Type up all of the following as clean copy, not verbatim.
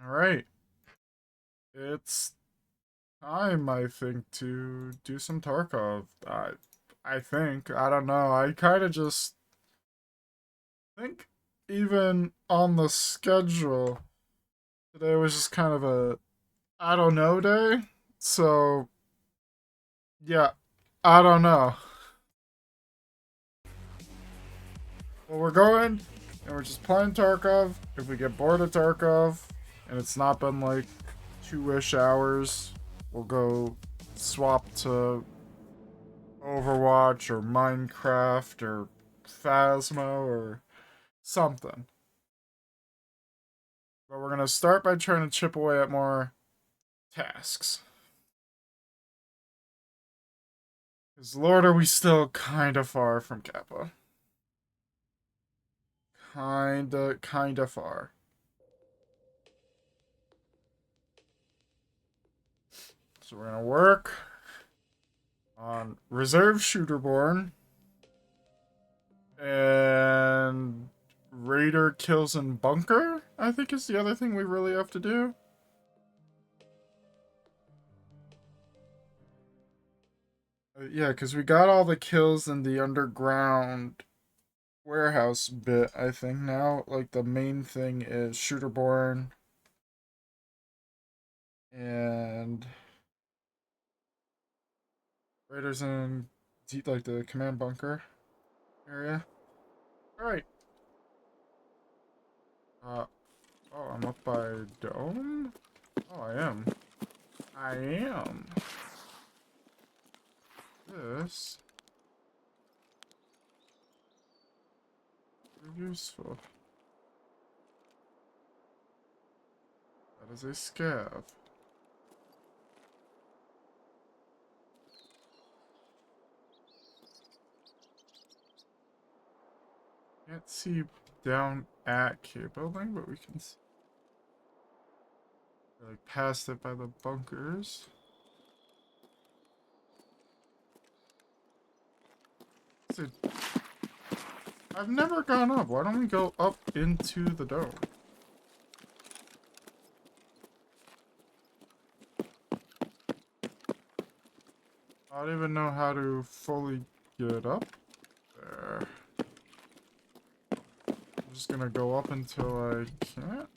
Alright. It's time, I think, to do some Tarkov. I think. I don't know. I kind of just think even on the schedule, today was just kind of a I don't know day. So, yeah, I don't know. Well, we're going and we're just playing Tarkov. If we get bored of Tarkov and it's not been like 2-ish hours, we'll go swap to Overwatch or Minecraft or Phasmo or something. But we're gonna start by trying to chip away at more tasks. Because Lord, are we still kinda far from Kappa. Kinda far. So we're gonna work on Reserve Shooterborn and Raider Kills in Bunker, I think is the other thing we really have to do. Yeah, because we got all the kills in the underground warehouse bit, I think. Now, like, the main thing is Shooterborn and Raiders in, like, the command bunker area. Alright. Uh, oh, I'm up by Dome? Oh, I am. I am. This is useful. That is a scav. Can't see down at K building, but we can see, like, past it by the bunkers. So, I've never gone up. Why don't we go up into the dome? I don't even know how to fully get up there. I'm just gonna go up until I can't.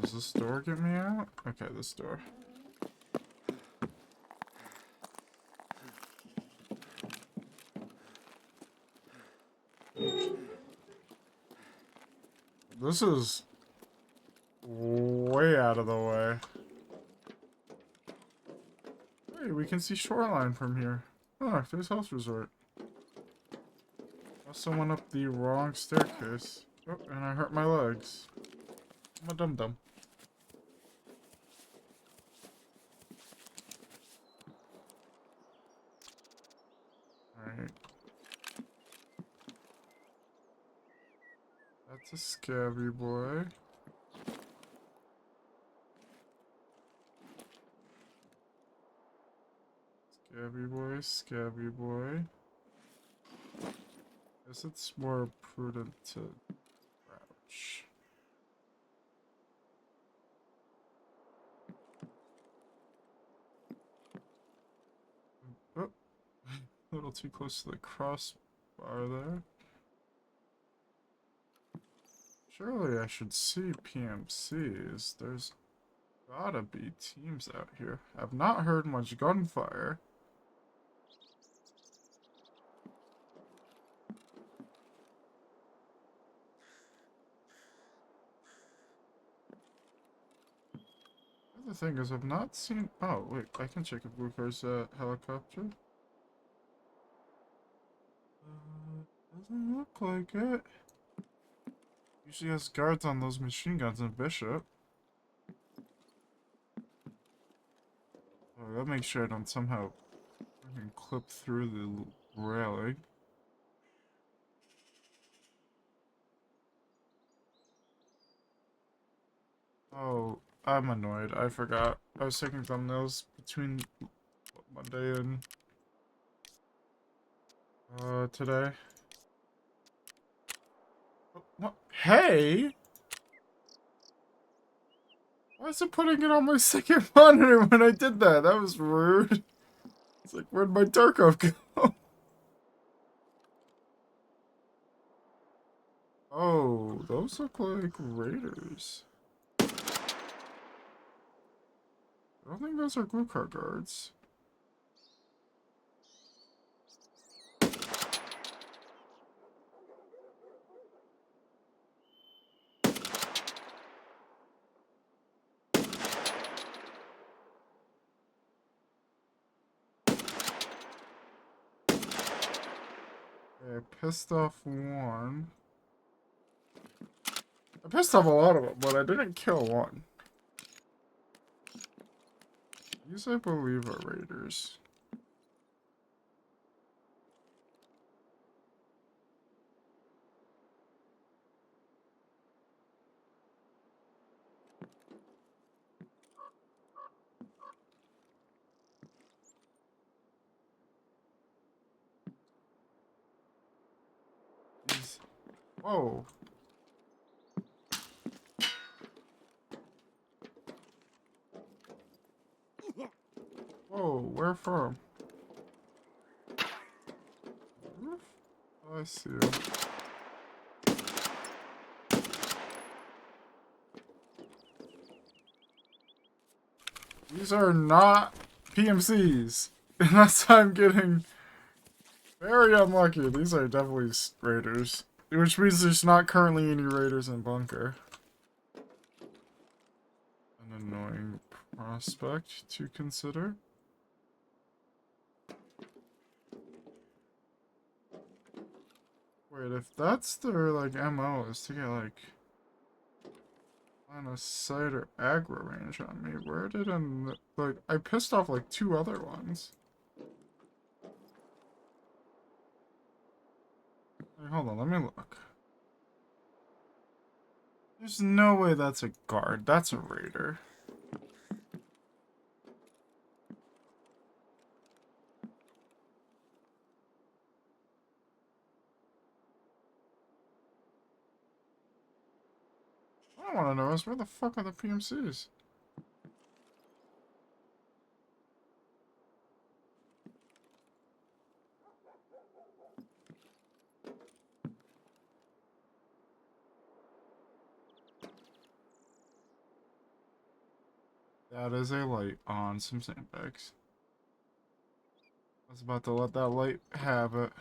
Does this door get me out? Okay, this door. This is way out of the way. Hey, we can see shoreline from here. Oh, there's House Resort. Also went up the wrong staircase. Oh, and I hurt my legs. I'm a dum-dum. Alright. That's a scabby boy. Scabby boy, scabby boy. Guess it's more prudent to crouch. Oh, a little too close to the crossbar there. Surely I should see PMCs. There's gotta be teams out here. I've not heard much gunfire. The other thing is I've not seen... Oh, wait, I can check if Blue Car's helicopter. Doesn't look like it. Usually has guards on those machine guns in Bishop. Oh, that makes sure I don't somehow fucking clip through the railing. Oh, I'm annoyed. I forgot. I was taking thumbnails between Monday and today. What? Hey! Why is it putting it on my second monitor when I did that? That was rude. It's like, where'd my Tarkov go? Oh, those look like raiders. I don't think those are glue car guards. Okay, I pissed off one. I pissed off a lot of them, but I didn't kill one. These, I believe, are raiders. These... Whoa. Whoa, where from? Roof? Oh, I see you. These are not PMCs. Unless I'm getting very unlucky. These are definitely raiders. Which means there's not currently any raiders in bunker. An annoying prospect to consider. Wait, if that's their, like, MO is to get, like, line of sight or aggro range on me, where did like, I pissed off, like, 2 other ones. Wait, hold on, let me look. There's no way that's a guard. That's a raider. I want to know is where the fuck are the PMCs? That is a light on some sandbags. I was about to let that light have it.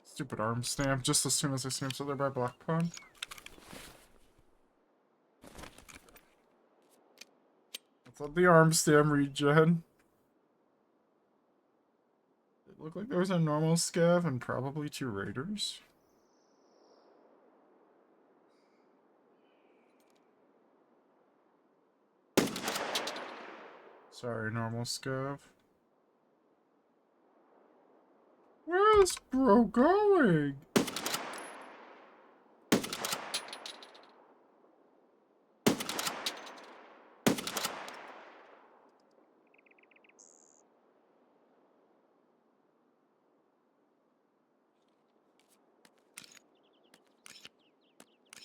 Stupid arm stamp, just as soon as I see him, so they're by Black Pond. Let's let the arm stamp regen. It looked like there was a normal scav and probably 2 raiders. Sorry, normal scav. Where is bro going?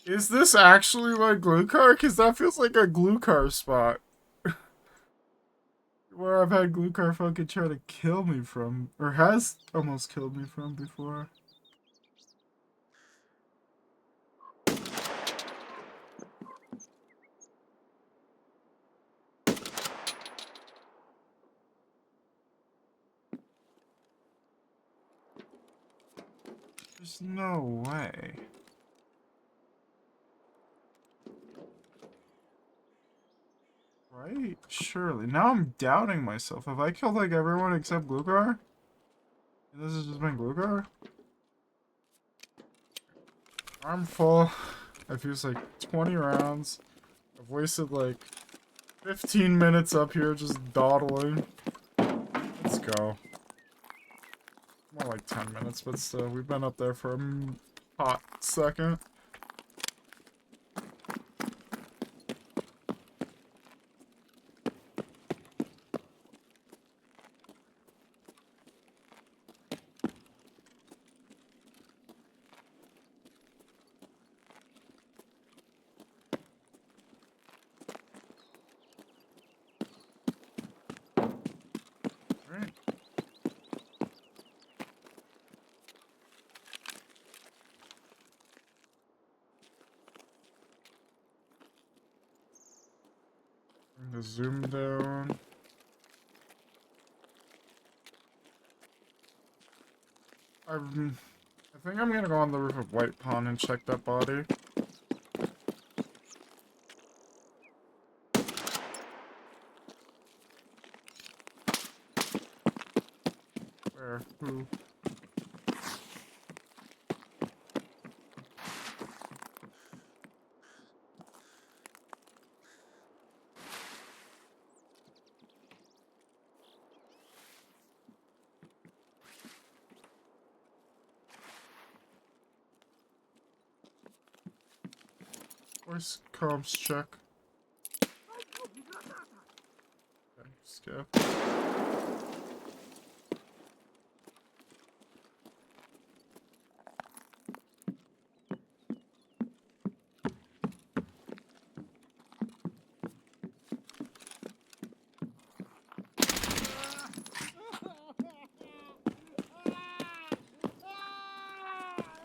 Is this actually like glue car? Because that feels like a glue car spot. Where I've had glue car fucking try to kill me from. Or has almost killed me from before. There's no way. Right? Surely. Now I'm doubting myself. Have I killed like everyone except Glugar? This has just been Glugar? Arm full. I've used like 20 rounds. I've wasted like 15 minutes up here just dawdling. Let's go. More like 10 minutes, but still, we've been up there for a hot second. Alright. Bring the zoom down. I think I'm gonna go on the roof of White Pond and check that body. Where? Who? Voice comms check. Okay, skip.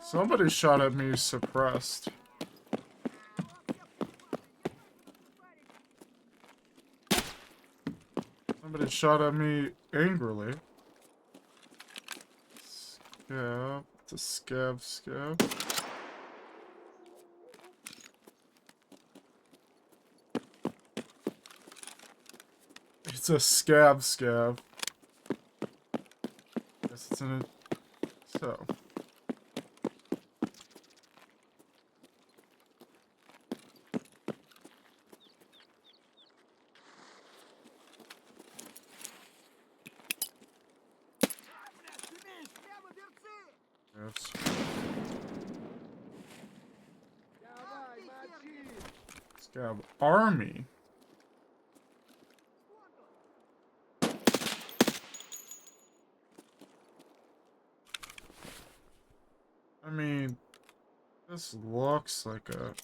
Somebody shot at me suppressed. Somebody shot at me angrily. Scab. It's a scab. It's a scab. Guess it's in a... So. Yes. Scab army. I mean, this looks like a...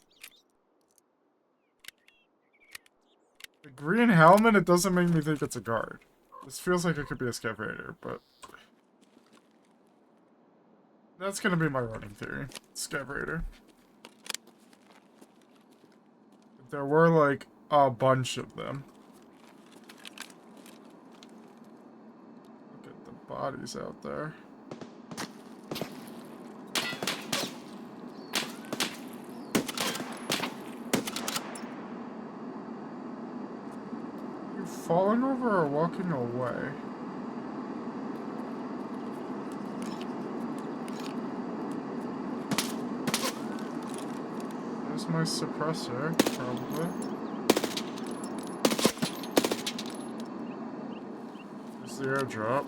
The green helmet, it doesn't make me think it's a guard. This feels like it could be a scav raider, but... That's gonna be my running theory. Scav raider. There were like a bunch of them. Look at the bodies out there. You falling over or walking away? There's my suppressor, probably. There's the airdrop.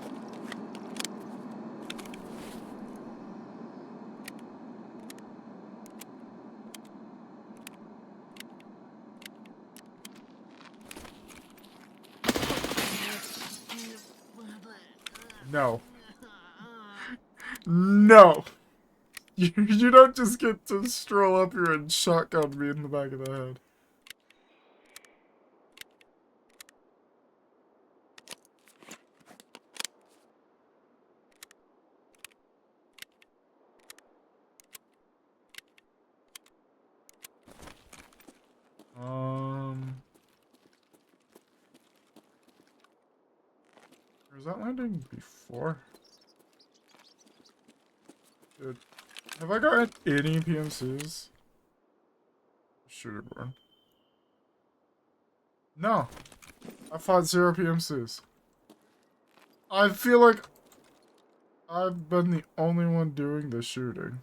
No. No! You don't just get to stroll up here and shotgun me in the back of the head. Was that landing before? Dude, have I got any PMCs? Shooter born. No. I fought 0 PMCs. I feel like I've been the only one doing the shooting.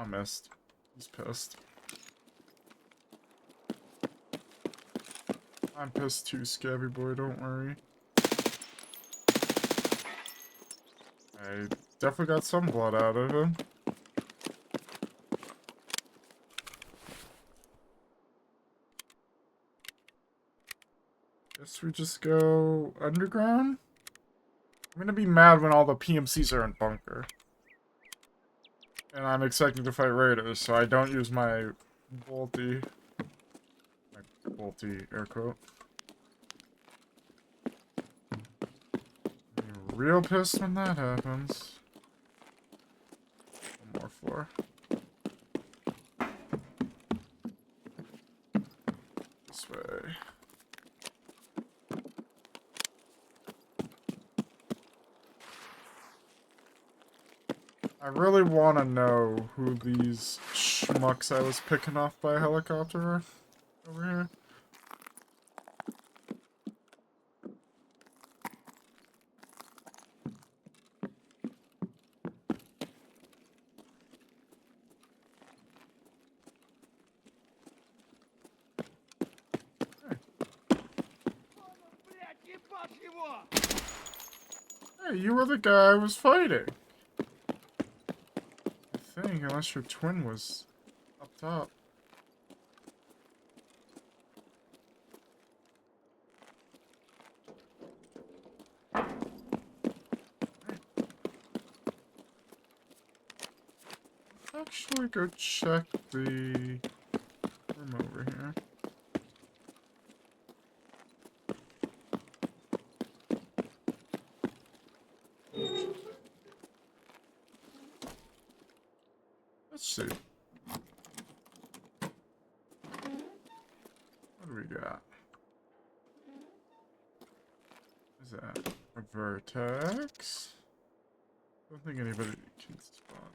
I missed. He's pissed. I'm pissed too, Scabby Boy, don't worry. I definitely got some blood out of him. Guess we just go underground? I'm gonna be mad when all the PMCs are in bunker. And I'm expecting to fight raiders, so I don't use my bolty. My bolty air quote. Be real pissed when that happens. One more floor. This way. I really want to know who these schmucks I was picking off by helicopter are over here. Hey, you were the guy I was fighting. I think, unless your twin was up top. Actually, go check the room over here. Let's see. What do we got? What is that? A vertex? Don't think anybody can spawn.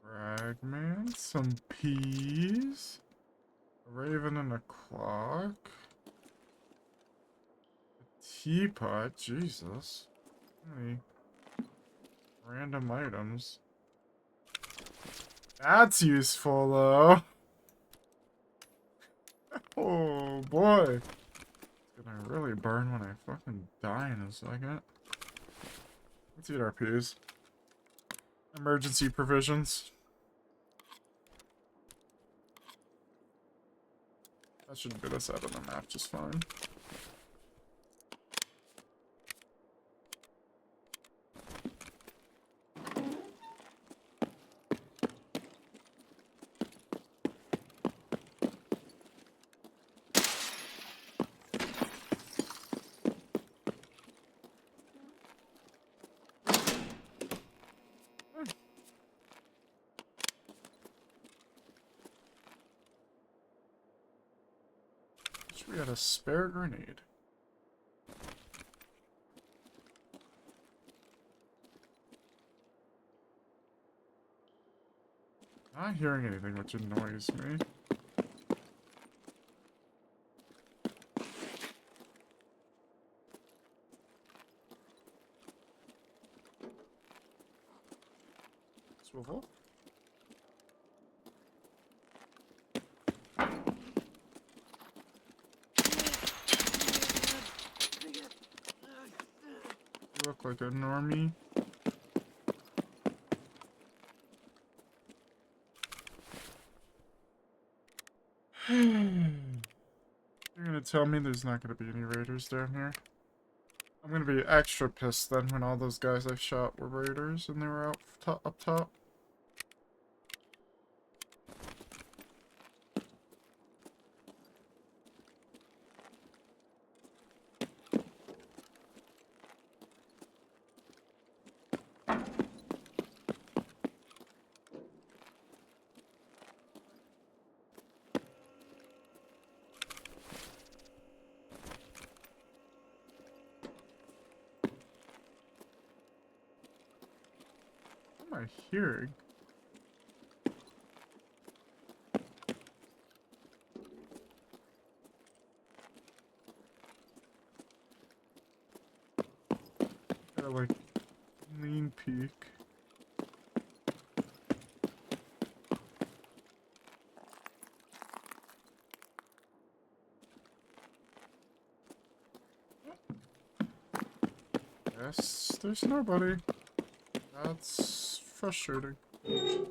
Fragments, some peas, a raven and a clock, a teapot, Jesus. How many random items? That's useful, though. Oh, boy. It's gonna really burn when I fucking die in a second. Let's eat our peas. Emergency provisions. That should get us out of the map just fine. We had a spare grenade. Not hearing anything, which annoys me. Swivel. You look like a normie. You're gonna tell me there's not gonna be any raiders down here? I'm gonna be extra pissed then when all those guys I shot were raiders and they were up top. What am I hearing? Gotta like lean peek. Guess there's nobody. That's frustrating. Is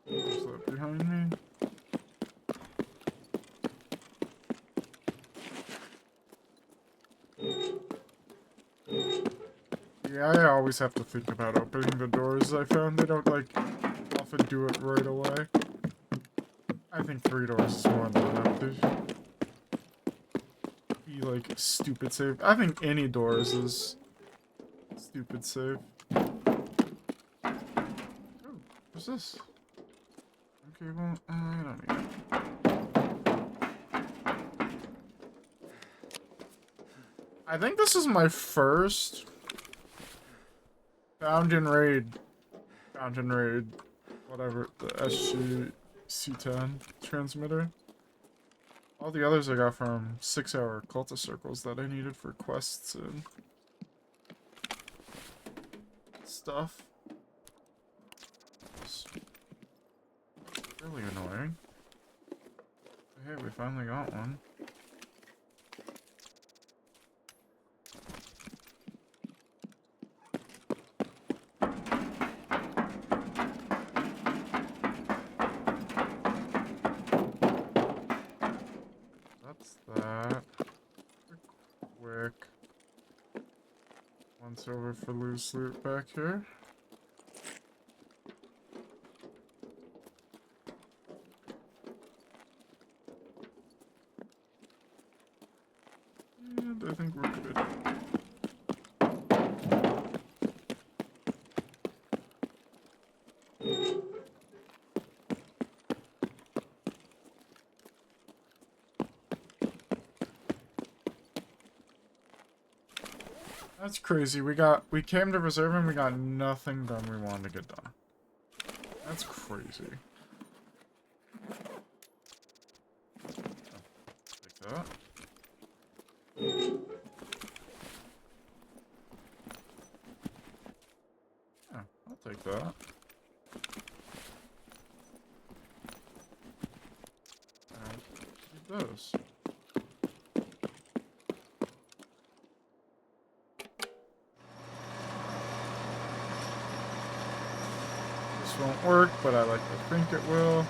that behind me? Yeah, I always have to think about opening the doors. I found they don't, like, often do it right away. I think 3 doors is more than enough to be, like, stupid safe. I think any doors is stupid safe. Oh, what's this? Okay, well, I don't need it. I think this is my first Fountain Raid, whatever, the SG-C10 transmitter. All the others I got from 6-hour cultist circles that I needed for quests and stuff. It's really annoying. Hey, we finally got one. That's that. Quick. Once over for loose loot back here. And I think we're good. That's crazy. We came to reserve and we got nothing done we wanted to get done. That's crazy. Take that. Yeah, I'll take that. Keep those. This won't work, but I like to think it will.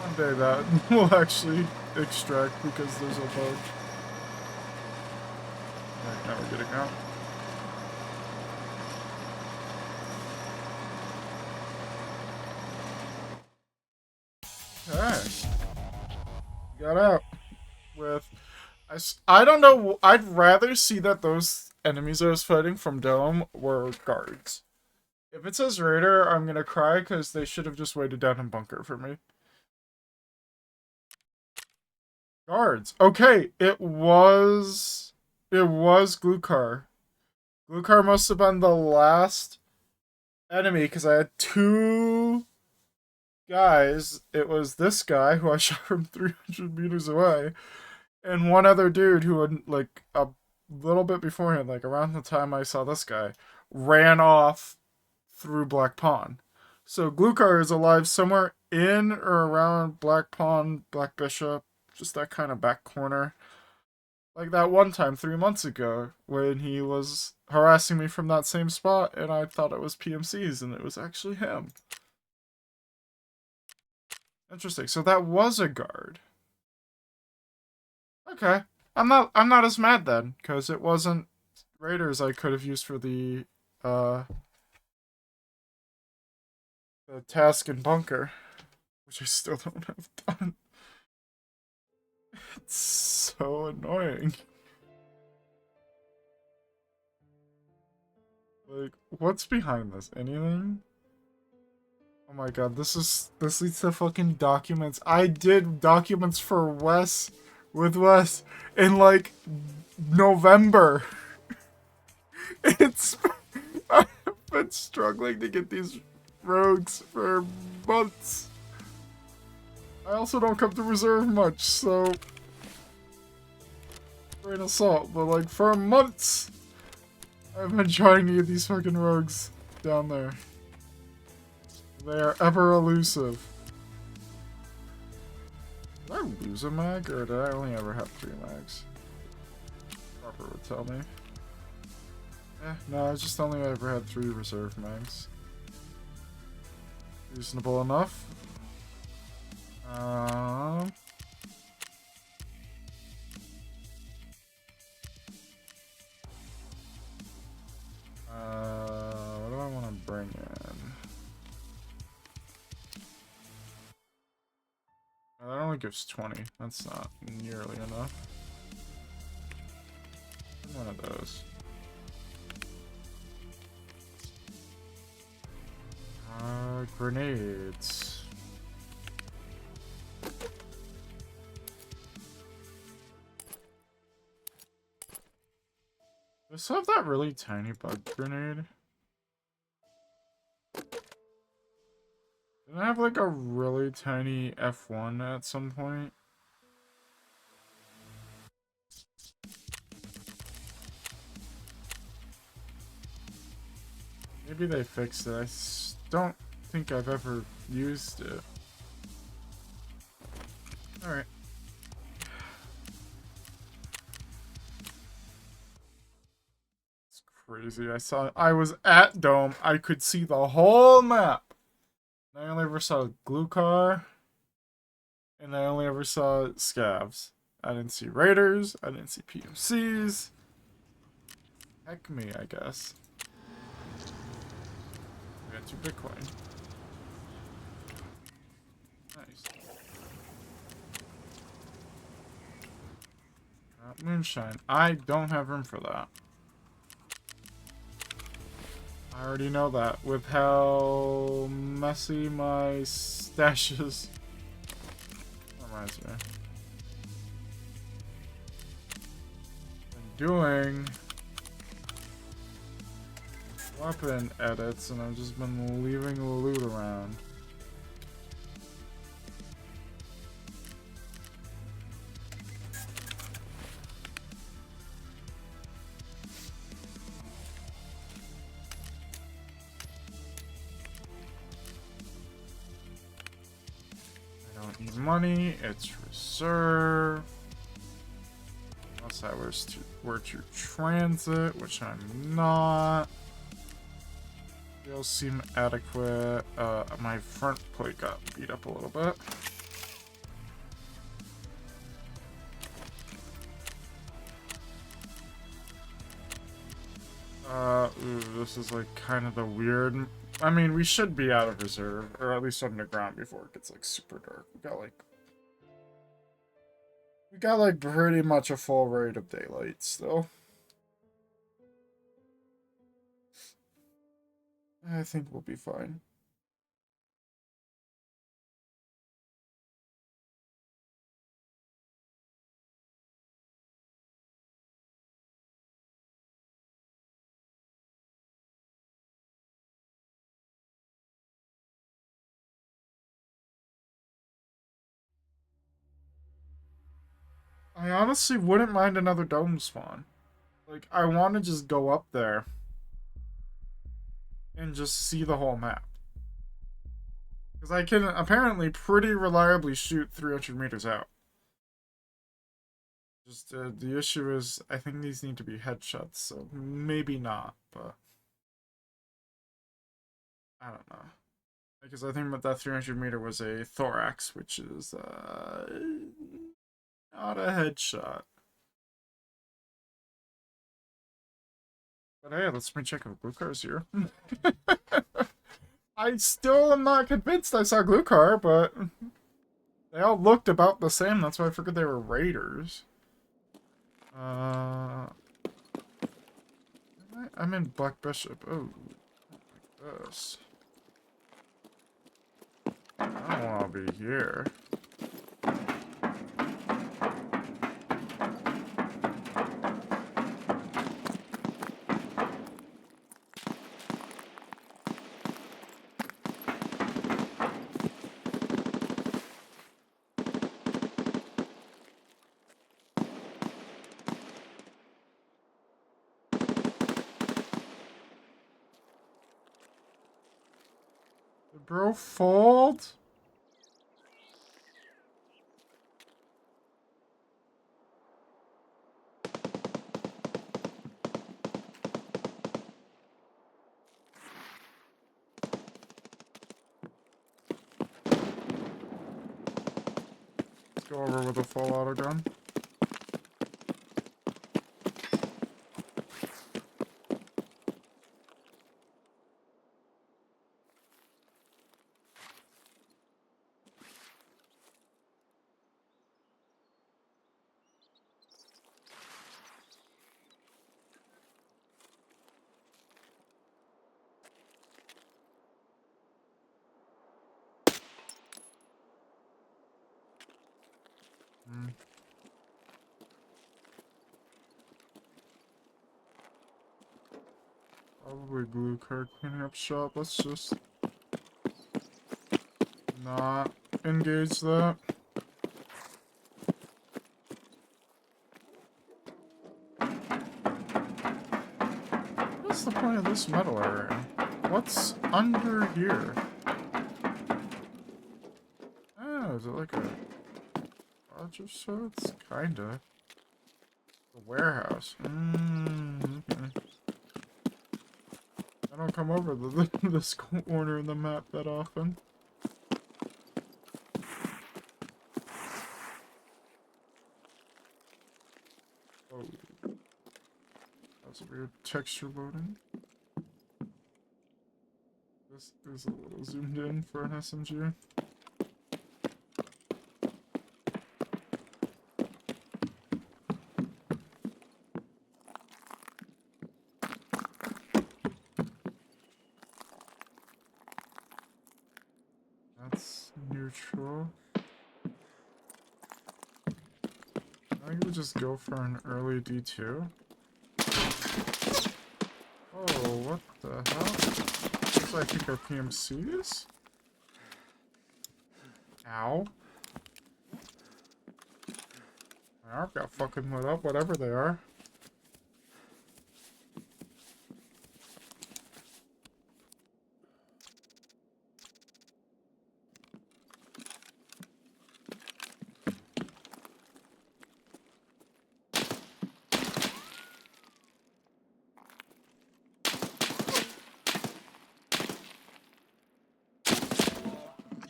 One day that will actually extract because there's a bug. Alright, now we're getting out. Okay. Got out with... I don't know, I'd rather see that those enemies I was fighting from Dome were guards. If it says Raider, I'm gonna cry because they should have just waited down in bunker for me. Guards. Okay, it was Glukar. Glukar must have been the last enemy because I had 2 guys. It was this guy who I shot from 300 meters away, and one other dude who had, like, a little bit beforehand, like around the time I saw this guy, ran off through Black Pond. So Glukar is alive somewhere in or around Black Pond, Black Bishop, just that kind of back corner. Like that one time 3 months ago when he was harassing me from that same spot and I thought it was PMCs and it was actually him. Interesting. So that was a guard. Okay. I'm not as mad then, because it wasn't Raiders I could have used for the task in bunker, which I still don't have done. It's so annoying. Like, what's behind this? Anything? Oh my god, this leads to fucking documents. I did documents for Wes with Wes in like November. I've been struggling to get these rogues for months. I also don't come to reserve much, so grain of salt, but like for months I've been trying to get these fucking rogues down there. They are ever elusive. Did I lose a mag, or did I only ever have 3 mags? Harper would tell me. No, I just only ever had 3 reserve mags. Reasonable enough. What do I want to bring in? That only gives 20. That's not nearly enough. One of those. Grenades. Does it have that really tiny bug grenade? Did I have like a really tiny F1 at some point? Maybe they fixed it. I don't think I've ever used it. Alright. It's crazy. I was at Dome. I could see the whole map. I only ever saw Glue Car. And I only ever saw Scavs. I didn't see Raiders. I didn't see PMCs. Heck me, I guess. We got 2 Bitcoin. Nice. Moonshine. I don't have room for that. I already know that with how messy my stash is. Reminds me. I'm doing weapon edits and I've just been leaving the loot around. Money, it's reserve. Unless I were to transit, which I'm not. They'll seem adequate. My front plate got beat up a little bit. This is like kind of the weird. I mean, we should be out of reserve, or at least underground before it gets like super dark. We got like pretty much a full rate of daylight still. I think we'll be fine. I honestly wouldn't mind another dome spawn. Like, I want to just go up there and just see the whole map. Because I can apparently pretty reliably shoot 300 meters out. Just, the issue is, I think these need to be headshots, so maybe not, but... I don't know. Because I think that 300 meter was a thorax, which is, not a headshot. But hey, let's check if Glue Car's here. I still am not convinced I saw Glue Car, but they all looked about the same. That's why I figured they were Raiders. I'm in Black Bishop. Oh, like this. I don't want to be here. Bro, fold? Go over with a full auto gun. Probably glue car cleaning up shop. Let's just not engage that. What's the point of this metal area? What's under here? Oh, is it like a garage of sorts? Kinda. A warehouse. Okay. I don't come over this corner in the map that often. Oh. That's a weird texture loading. This is a little zoomed in for an SMG. That's neutral. I think we just go for an early D2. Oh, what the hell? Looks like I think our PMCs? Ow. My arm got fucking lit up, whatever they are.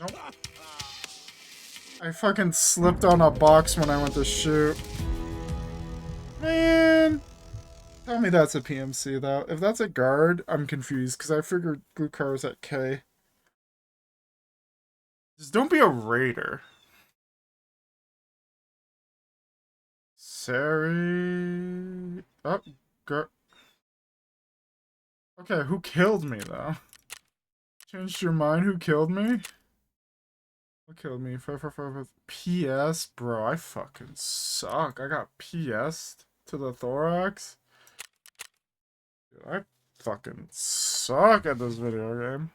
Nope. I fucking slipped on a box when I went to shoot. Man! Tell me that's a PMC, though. If that's a guard, I'm confused, because I figured glue car was at K. Just don't be a raider. Sari... Oh, girl. Okay, who killed me, though? Changed your mind? Who killed me? What killed me? 545 with PS? Bro, I fucking suck. I got PS'd to the thorax. Dude, I fucking suck at this video game.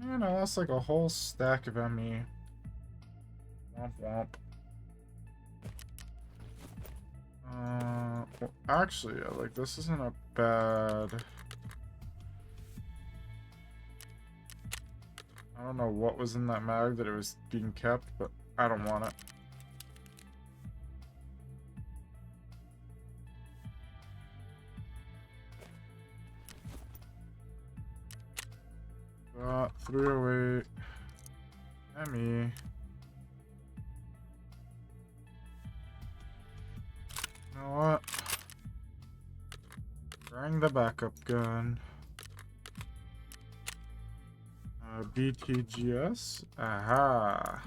Man, I lost like a whole stack of ME. Womp womp. Well, actually, yeah, like, this isn't a bad... I don't know what was in that mag that it was being kept, but I don't want it. 308. ME. You know what? Bring the backup gun. BTGS. Aha.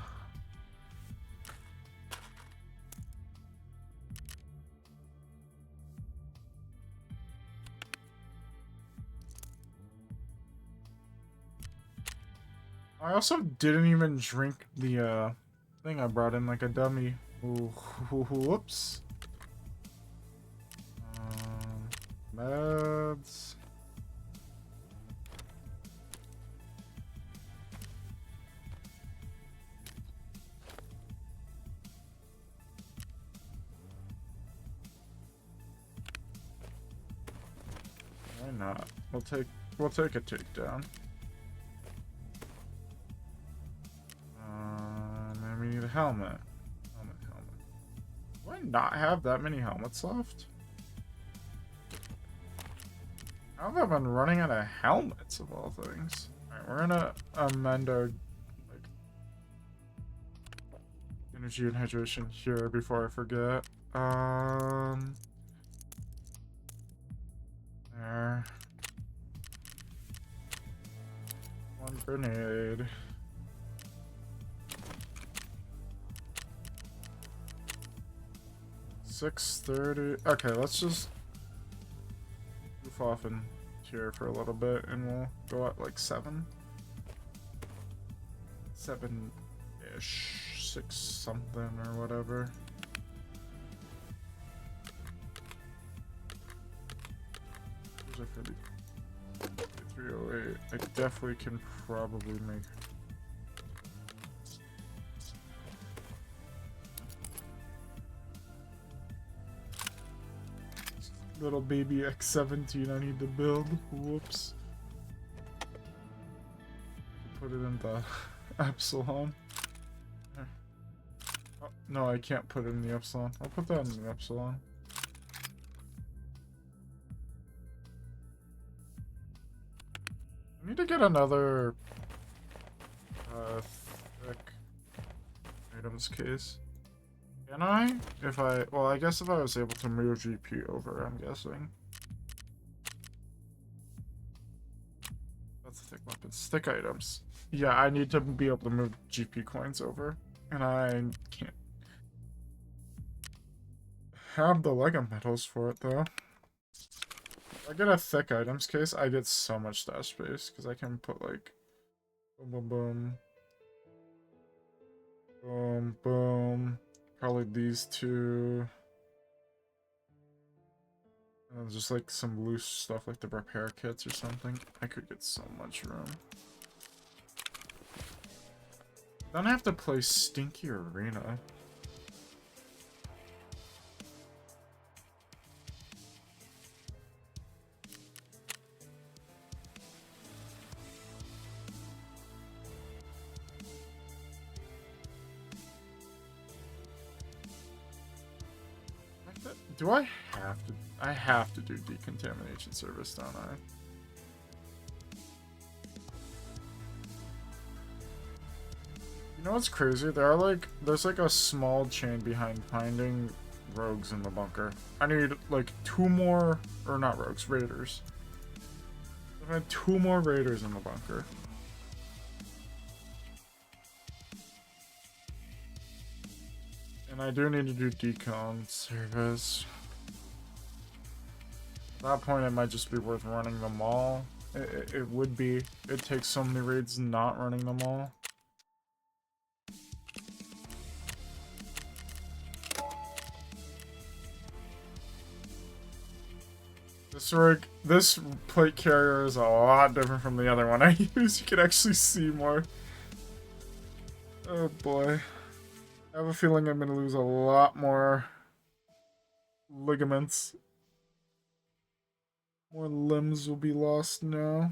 I also didn't even drink the thing I brought in like a dummy. Ooh, whoops. Meds. Why not? We'll take a takedown. And then we need a helmet. Helmet. Do I not have that many helmets left? How have I been running out of helmets of all things? Alright, we're gonna amend our like energy and hydration here before I forget. There. One grenade. 6:30. Okay, let's just goof off in here for a little bit and we'll go at like 7. 7-ish. 6 something or whatever. Those are 308. I definitely can probably make. Little baby X17 I need to build. Whoops. I can put it in the Epsilon. Oh, no, I can't put it in the Epsilon. I'll put that in the Epsilon. I need to get another thick items case. Can I? If I... Well, I guess if I was able to move GP over, I'm guessing. That's thick weapons. Thick items. Yeah, I need to be able to move GP coins over. And I can't have the Lego metals for it, though. If I get a thick items case, I get so much stash space. Because I can put, like... Boom, boom, boom. Boom, boom. Probably these two. And then just like some loose stuff like the repair kits or something. I could get so much room. Then I have to play Stinky Arena. Do I have to? I have to do decontamination service, don't I? You know what's crazy? There's like a small chain behind finding rogues in the bunker. I need like 2 more, or not rogues, raiders. I've had 2 more raiders in the bunker. And I do need to do decon service. At that point, it might just be worth running them all. It would be. It takes so many raids not running them all. This plate carrier is a lot different from the other one I use. You can actually see more. Oh boy. I have a feeling I'm going to lose a lot more ligaments. More limbs will be lost now.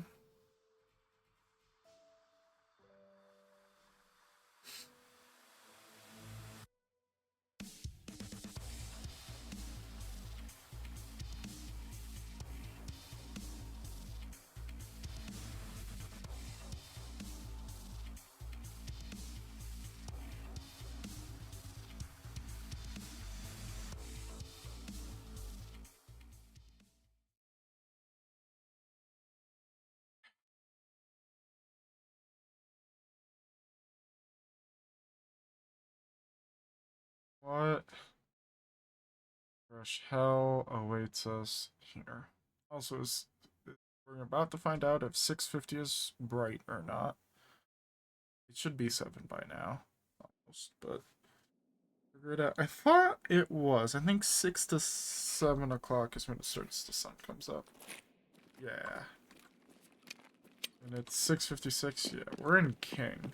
What? Fresh hell awaits us here. Also, we're about to find out if 650 is bright or not. It should be 7 by now. Almost, but figure it out. I thought it was. I think 6 to 7 o'clock is when it starts, the sun comes up. Yeah. And it's 6:56. Yeah, we're in King.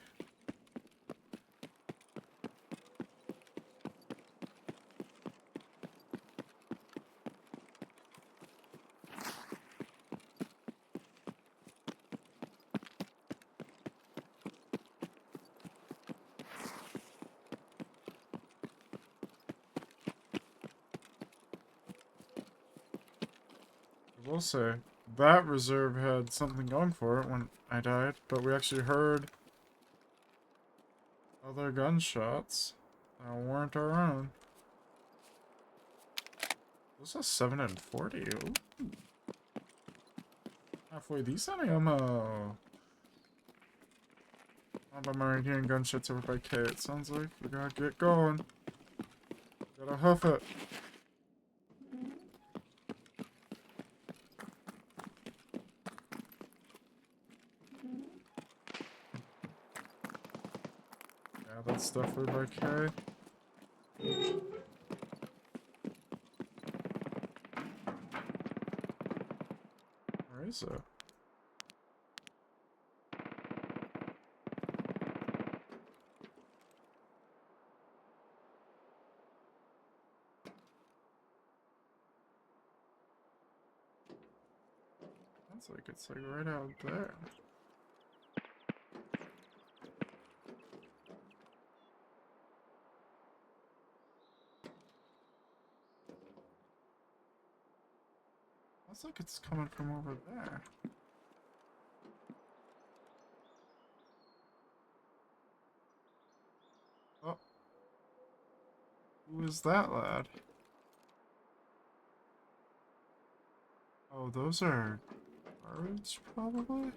will say, that reserve had something going for it when I died, but we actually heard other gunshots that weren't our own. This is 7 and 40. Ooh. Halfway decent ammo. How about my hearing gunshots over by K? It sounds like we gotta get going. Gotta hoof it. Yeah, that's definitely by K. Where is it? Sounds like it's like right out there. Sounds like it's coming from over there. Oh. Who is that lad? Oh, those are guards, probably?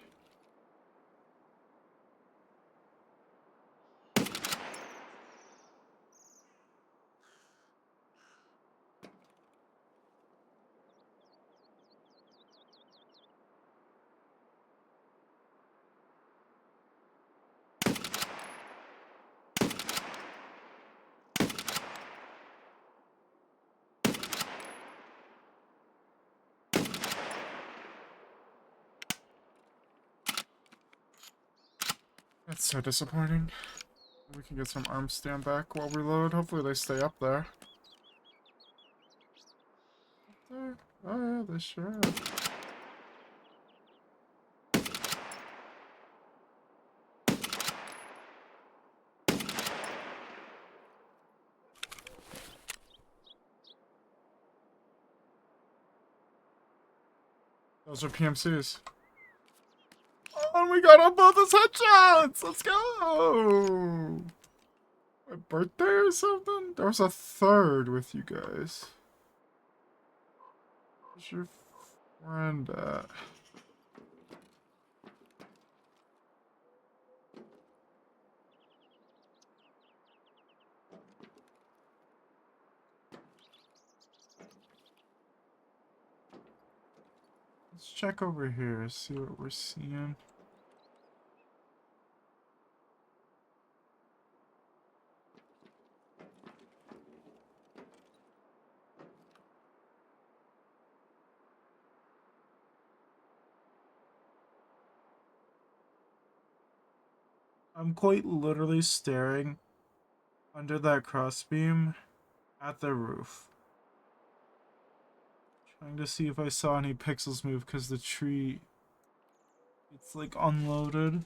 That's so disappointing. We can get some arms stand back while we load. Hopefully they stay up there. Up there? Oh yeah, they sure are. Those are PMCs. Oh, and we got on both his headshots! Let's go! My birthday or something? There was a third with you guys. Where's your friend at? Let's check over here, see what we're seeing. I'm quite literally staring under that crossbeam at the roof. Trying to see if I saw any pixels move because the tree, it's like unloaded.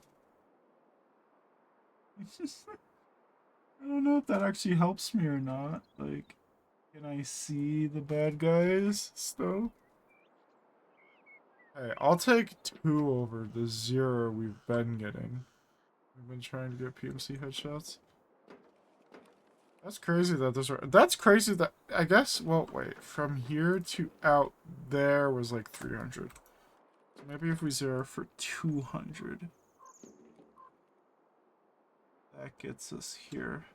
I don't know if that actually helps me or not. Like, can I see the bad guys still? Hey, I'll take 2 over the 0 we've been getting. We've been trying to get PMC headshots. That's crazy that those are. That's crazy that. I guess. Well, wait. From here to out there was like 300. So maybe if we 0 for 200. That gets us here.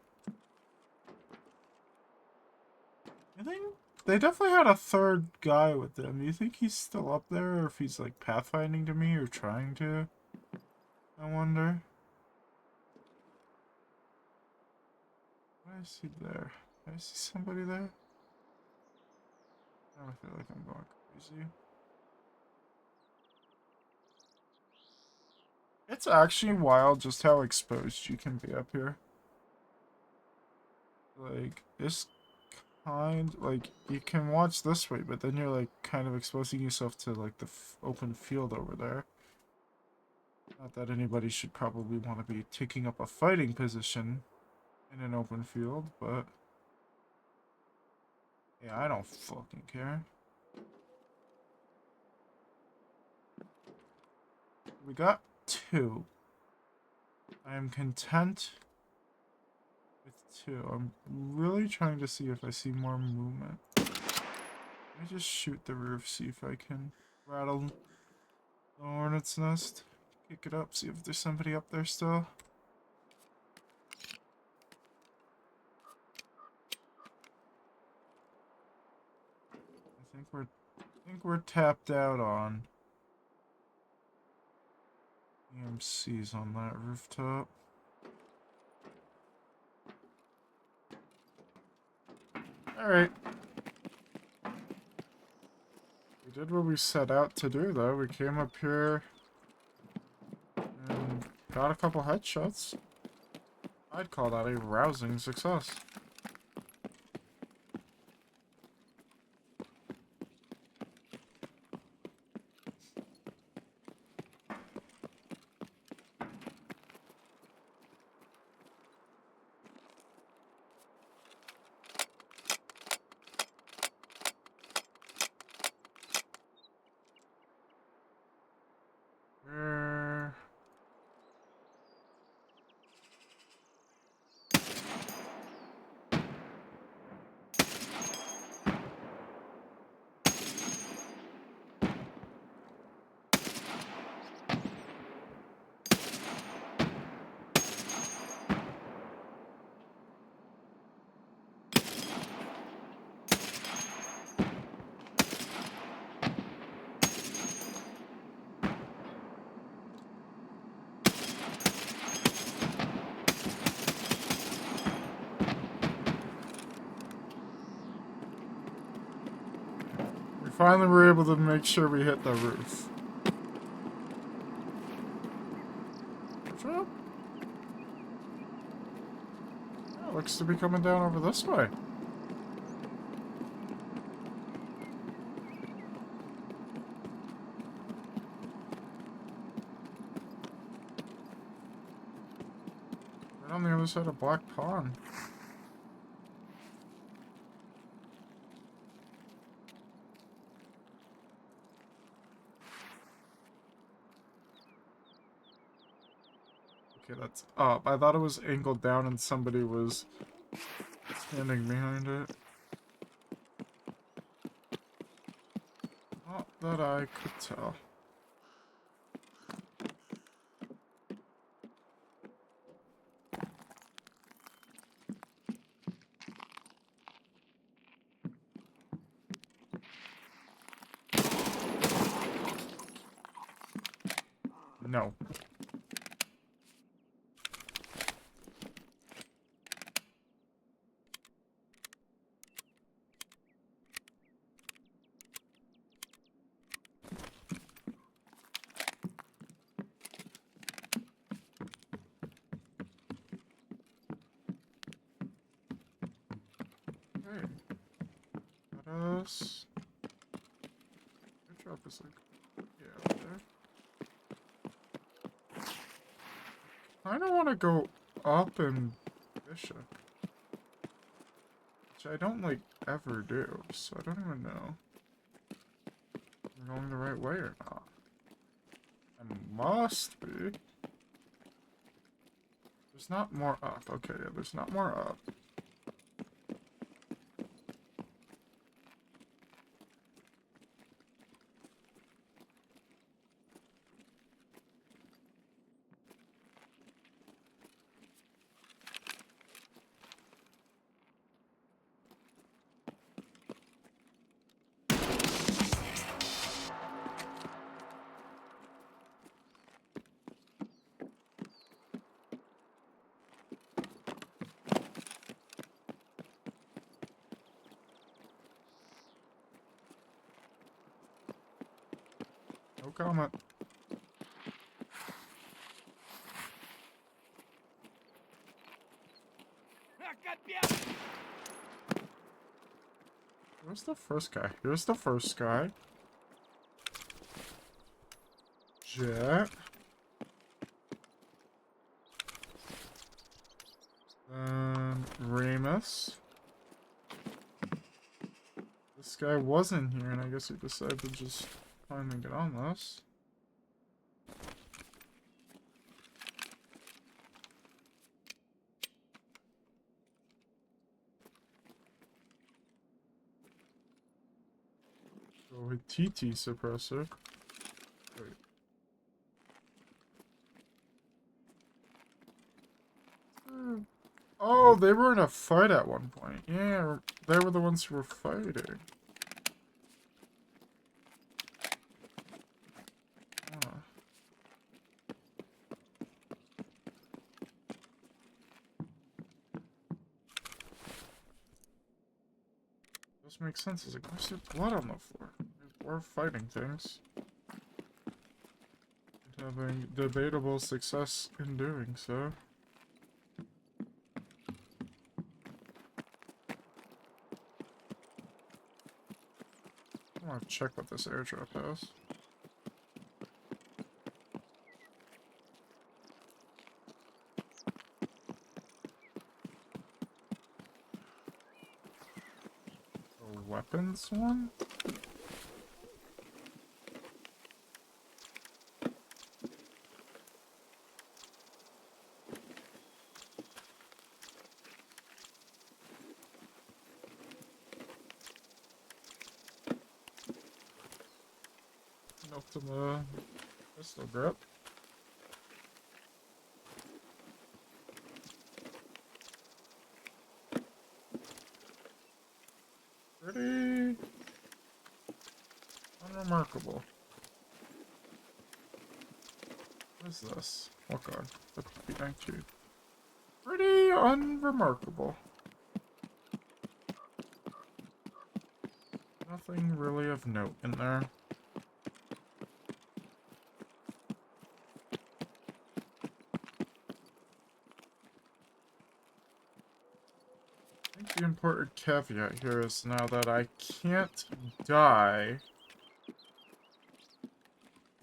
I think they definitely had a third guy with them. Do you think he's still up there, or if he's like pathfinding to me or trying to? I wonder. What do I see there? Do I see somebody there? I don't feel like I'm going crazy. It's actually wild just how exposed you can be up here. Like, this kind, like, you can watch this way, but then you're, like, kind of exposing yourself to, like, the open field over there. Not that anybody should probably want to be taking up a fighting position in an open field, but... yeah, I don't fucking care. We got 2. I am content with 2. I'm really trying to see if I see more movement. Let me just shoot the roof, see if I can rattle the hornet's nest. Kick it up, see if there's somebody up there still. I think we're tapped out on EMCs on that rooftop. Alright. We did what we set out to do, though. We came up here and got a couple headshots. I'd call that a rousing success. Where... We finally were able to make sure we hit the roof. Yeah, looks to be coming down over this way. Right on the other side of Black Pond. Okay, that's up. I thought it was angled down and somebody was standing behind it. Not that I could tell. No. Hey. Let us... Airdrop is like... Yeah, up there. I don't want to go up and Bishop. Which I don't, like, ever do, so I don't even know if I'm going the right way or not. I must be. There's not more up. Okay, yeah, there's not more up. No comment. Where's the first guy? Here's the first guy. Jet. Ramus. This guy wasn't here, and I guess he decided to just finally get on this. Go with TT suppressor. Wait. Oh, they were in a fight at one point. Yeah, they were the ones who were fighting. Huh. This makes sense. It's like, where's there blood on the floor? We're fighting things. And having debatable success in doing so. I want to check what this airdrop has. A weapons one? Nope, to the pistol grip. Pretty unremarkable. What is this? Oh god, the P19. Pretty unremarkable. Nothing really of note in there. I think the important caveat here is now that I can't die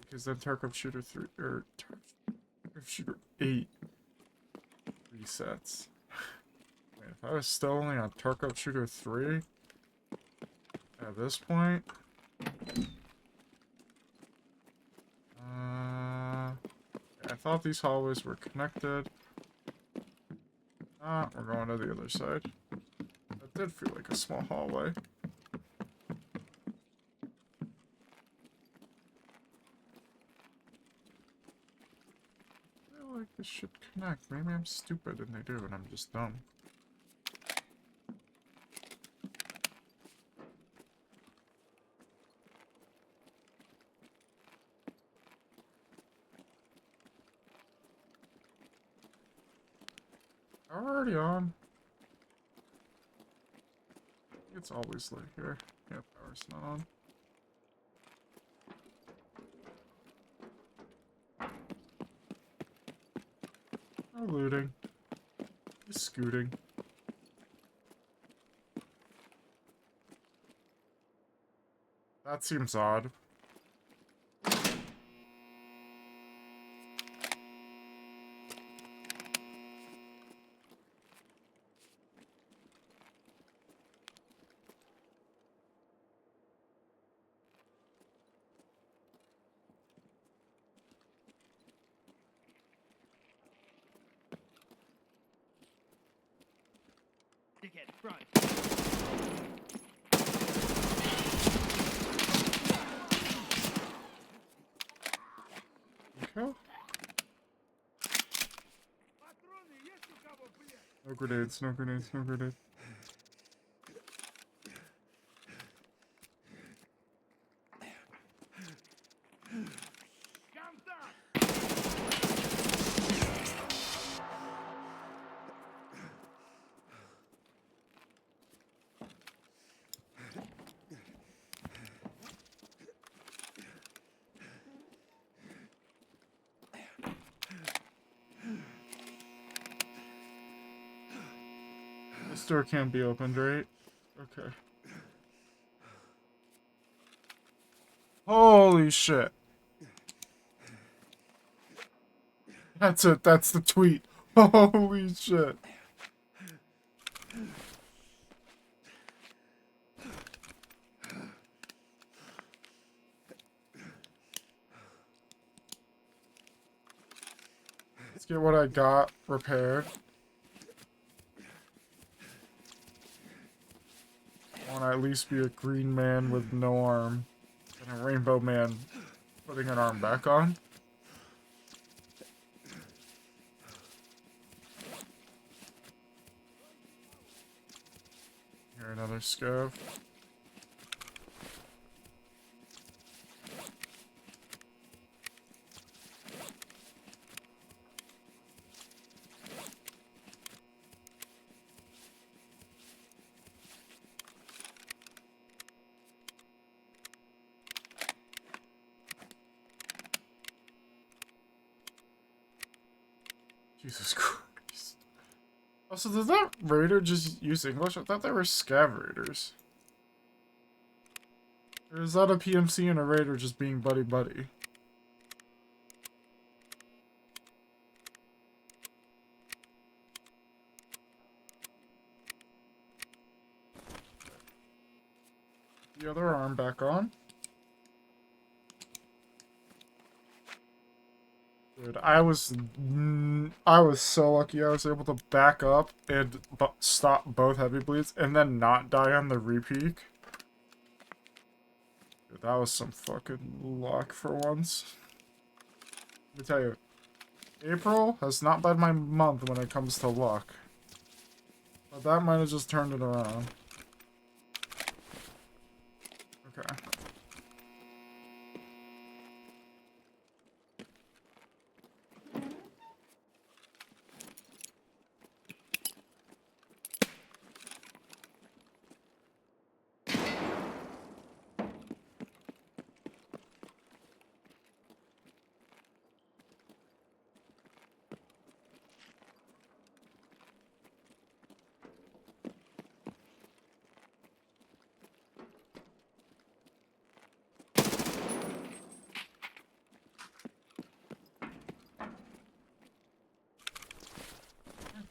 because then Tarkov Shooter 3 or Tarkov Shooter 8 resets. Wait, if I was still only on Tarkov Shooter 3 at this point, I thought these hallways were connected. Ah, we're going to the other side. That did feel like a small hallway. I feel like this should connect. Maybe I'm stupid and they do, and I'm just dumb. Are we already on? It's always lit here. Yeah, power's not on. No looting. Just scooting. That seems odd. Dickhead, front. Okay. No grenades, no grenades, no grenades. This door can't be opened, right? Okay. Holy shit. That's it, that's the tweet. Holy shit. Let's get what I got repaired. I want to at least be a green man with no arm. And Rainbow Man putting an arm back on. Here, another scav. Jesus Christ. Also, did that raider just use English? I thought they were scav raiders. Or is that a PMC and a raider just being buddy-buddy? The other arm back on. Dude, I was so lucky I was able to back up and stop both heavy bleeds and then not die on the repeak. Dude, that was some fucking luck for once. Let me tell you, April has not been my month when it comes to luck. But that might have just turned it around. Okay.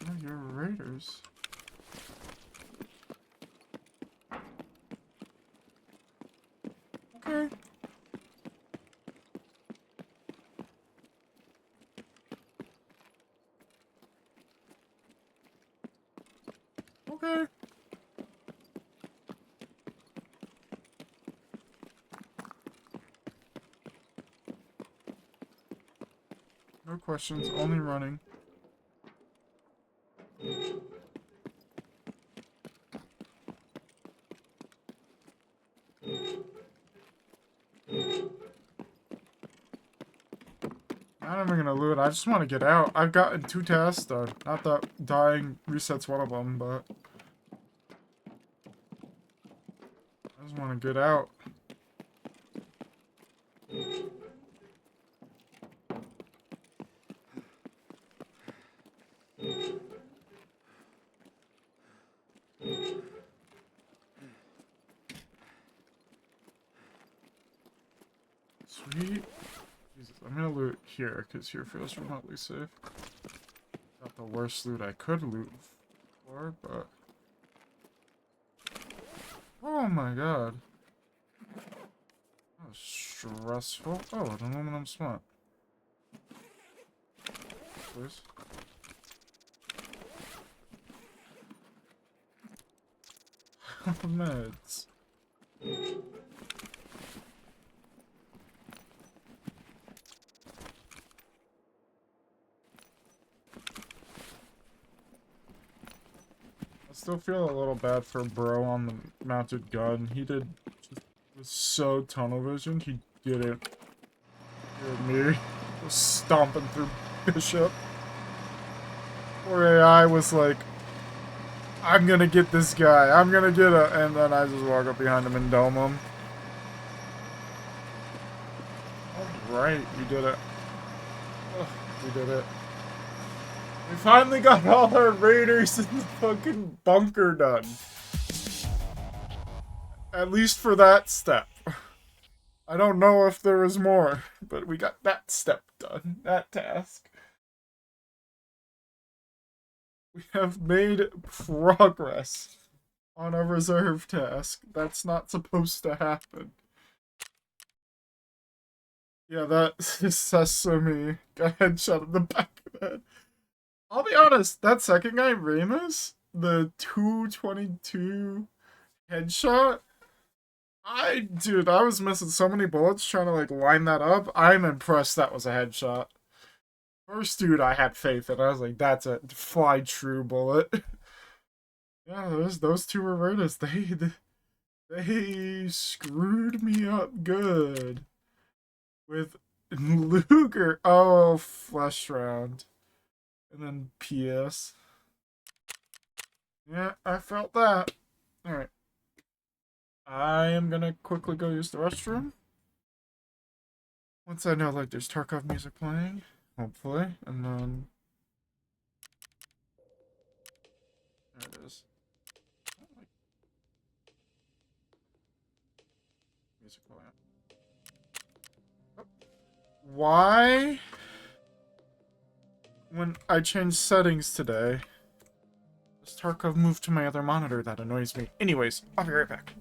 No, you're raiders. Okay. Okay. No questions, only running. I'm not even gonna loot. I just want to get out. I've gotten 2 tasks done. Not that dying resets one of them, but I just want to get out. Sweet. Jesus, I'm gonna loot here, because here feels remotely safe. Not the worst loot I could loot for, but... Oh my god. That was stressful. Oh, an aluminum smut. Please. Meds. I still feel a little bad for bro on the mounted gun. He was so tunnel vision. He didn't hear me. Was stomping through Bishop. Poor AI was like, I'm gonna get this guy. I'm gonna get a, and then I just walk up behind him and dome him. Alright, we did it. Ugh, we did it. We finally got all our raiders in the fucking bunker done. At least for that step. I don't know if there was more, but we got that step done. That task. We have made progress on a reserve task. That's not supposed to happen. Yeah, that sesame got headshot in the back of the head. I'll be honest, that second guy, Remus, the 222 headshot, Dude, I was missing so many bullets trying to like line that up. I'm impressed that was a headshot. First dude I had faith in. I was like, that's a fly true bullet. Yeah, those two Robertas, they screwed me up good. With Luger. Oh, flesh round. And then PS. Yeah, I felt that. Alright. I am gonna quickly go use the restroom. Once I know, like, there's Tarkov music playing. Hopefully. And then... There it is. Music playing. Oh. Why? When I changed settings today, does Tarkov move to my other monitor? That annoys me. Anyways, I'll be right back.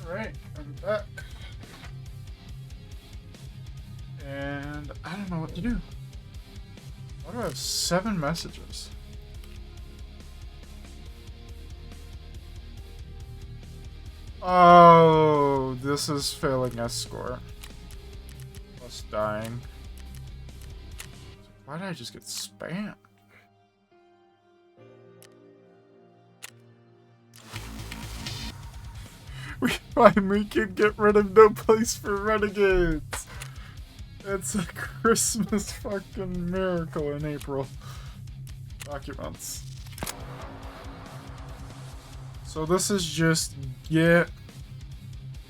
Alright, I'm back. And I don't know what to do. Why do I have 7 messages? Oh, this is failing escort. Plus dying. Why did I just get spammed? We finally can get rid of no place for renegades. It's a Christmas fucking miracle in April. Documents. So this is just get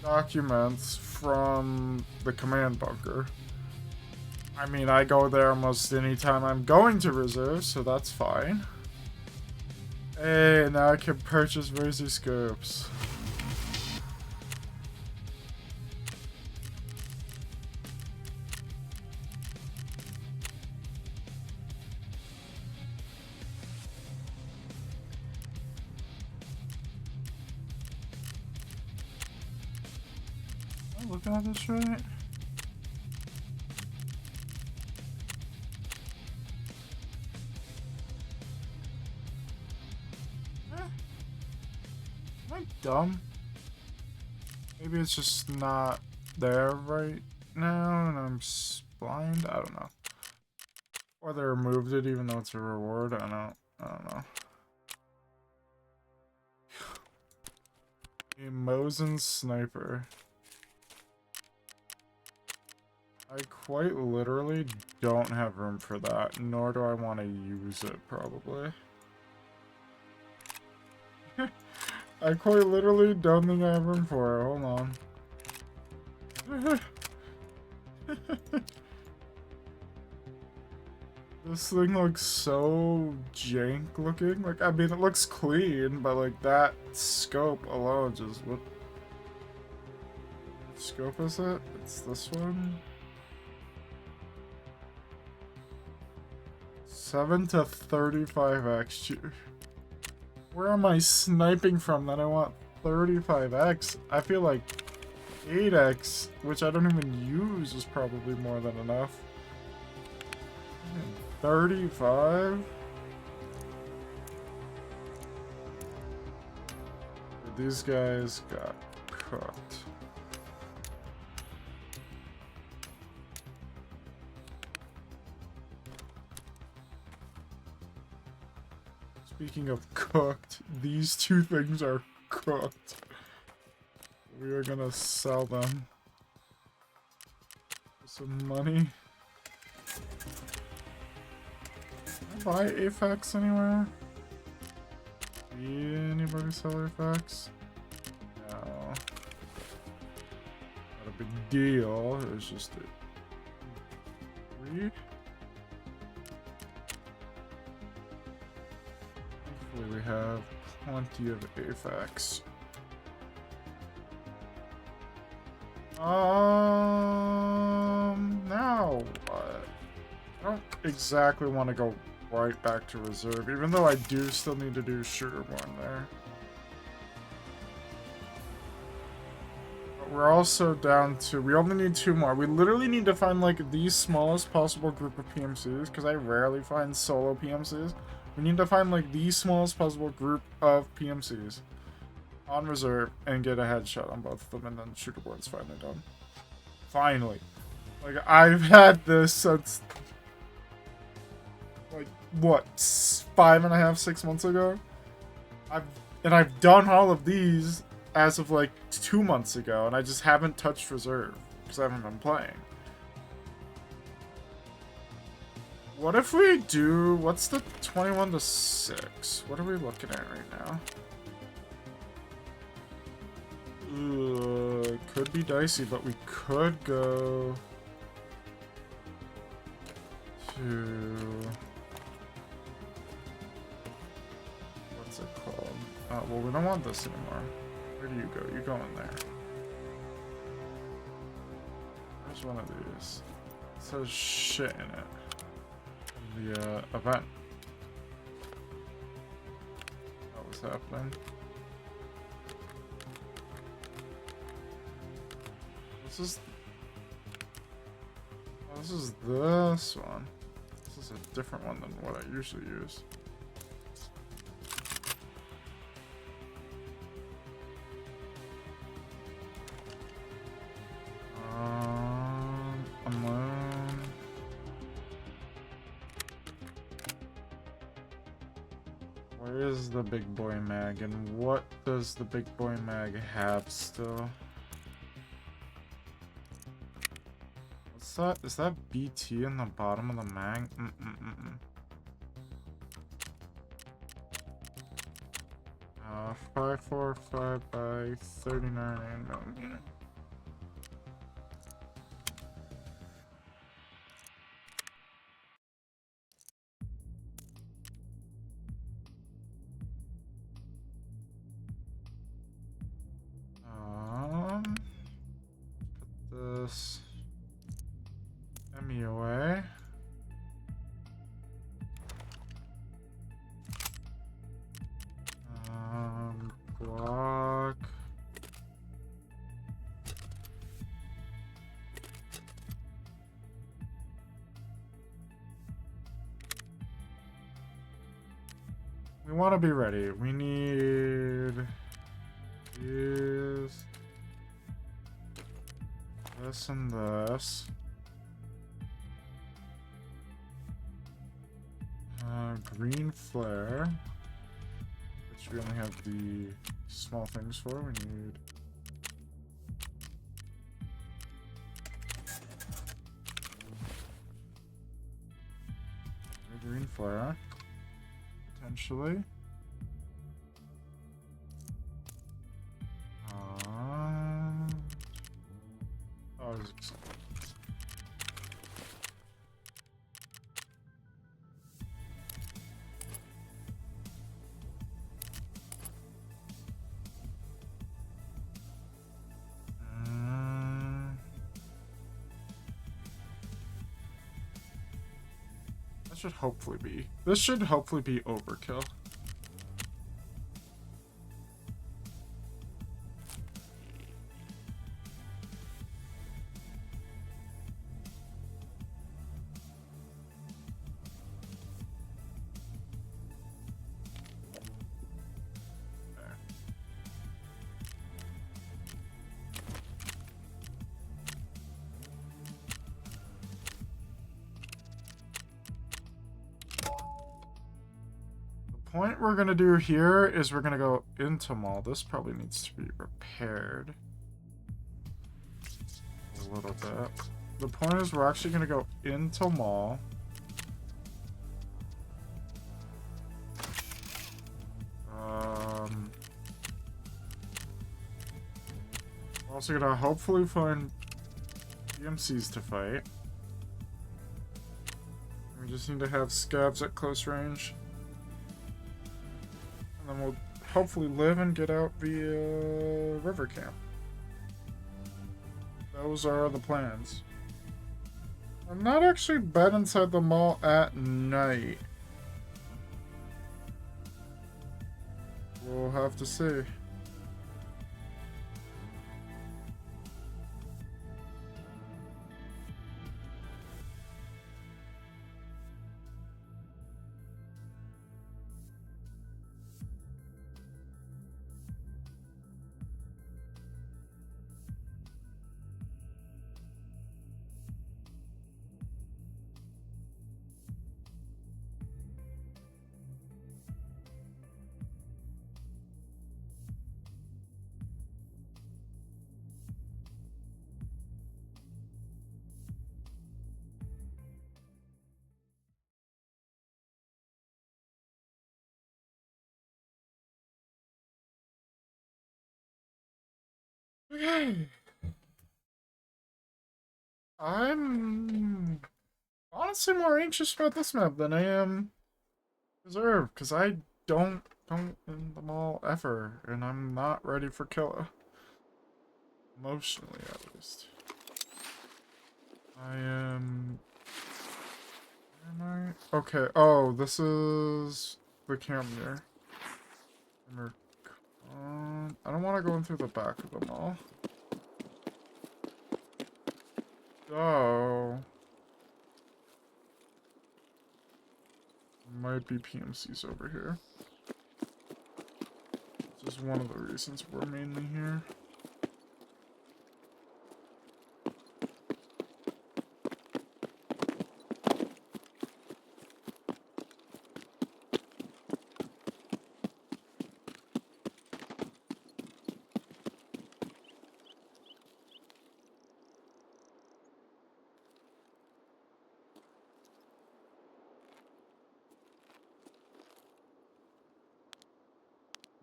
documents from the command bunker. I mean, I go there almost any time I'm going to reserve, so that's fine. Hey, now I can purchase razor scopes. Am I looking at this right? Am I dumb? Maybe it's just not there right now and I'm blind? I don't know. Or they removed it even though it's a reward. I don't know. A Mosin sniper. I quite literally don't have room for that, nor do I want to use it, probably. I quite literally don't think I have room for it. Hold on. This thing looks so jank looking. Like, I mean, it looks clean, but like that scope alone just what scope is it? It's this one. 7 to 35x. Where am I sniping from that I want 35x? I feel like 8x, which I don't even use, is probably more than enough. 35? these guys got cooked. Speaking of cooked, these two things are cooked. We are gonna sell them for some money. Can I buy AFAX anywhere? Anybody sell AFAX? No. Not a big deal. It was just a... Three? Hopefully we have plenty of AFAX. Now what? I don't exactly want to go right back to reserve, even though I do still need to do Sugarborn there. But we're also down to, we only need 2 more. We literally need to find like the smallest possible group of PMCs, because I rarely find solo PMCs. We need to find like the smallest possible group of PMCs on reserve and get a headshot on both of them, and then Sugarborn's finally done. Finally. Like, I've had this since, like, what, 5.5, 6 months ago? I've done all of these as of, like, 2 months ago, and I just haven't touched reserve, because I haven't been playing. What if we do, what's the 21 to 6? What are we looking at right now? Could be dicey, but we could go to, what's it called? Well, we don't want this anymore. Where do you go? You go in there. There's one of these. It says shit in it. The event. What was happening? This is this one. This is a different one than what I usually use. Alone. Where is the big boy mag, and what does the big boy mag have still? Is that BT in the bottom of the mag? 545 by 39 millimeter. Put this ME away. Block. We want to be ready. We need this and this. Green flare, which we only have the small things for. We need a green flare, potentially. Oh, this should hopefully be overkill. point we're gonna do here is we're gonna go into mall. This probably needs to be repaired a little bit. The point is we're actually gonna go into mall. We're also gonna hopefully find PMCs to fight. We just need to have scabs at close range. And then we'll hopefully live and get out via river camp. Those are the plans. I'm not actually bed inside the mall at night. We'll have to see. Okay. I'm honestly more anxious about this map than I am Reserve, because I don't in the mall ever, and I'm not ready for Killa. Emotionally, at least. I am... Am I? Okay, oh, this is the camp near. I don't want to go in through the back of the mall. So... might be PMCs over here. This is one of the reasons we're mainly here.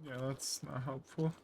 Yeah, that's not helpful.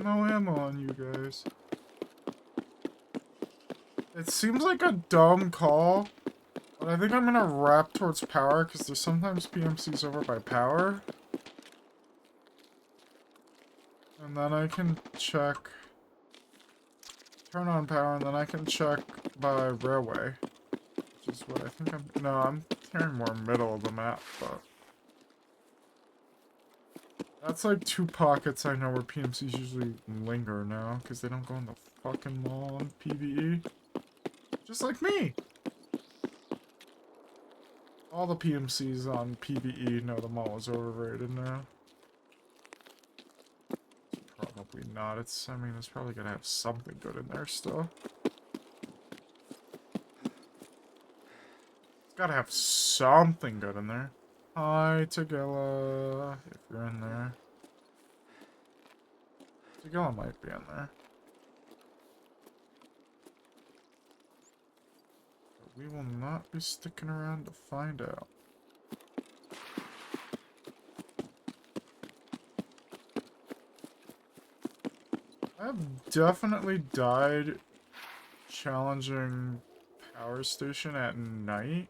No ammo on you guys. It seems like a dumb call, but I think I'm gonna wrap towards power because there's sometimes PMCs over by power. And then I can check... turn on power and then I can check by railway. Which is what I think I'm... no, I'm carrying more middle of the map, but... that's like two pockets I know where PMCs usually linger now, because they don't go in the fucking mall on PvE. Just like me! All the PMCs on PvE know the mall is overrated now. Probably not. I mean, it's probably gonna have something good in there still. It's gotta have something good in there. Hi, Tagilla, if you're in there. Tagilla might be in there. But we will not be sticking around to find out. I've definitely died challenging power station at night.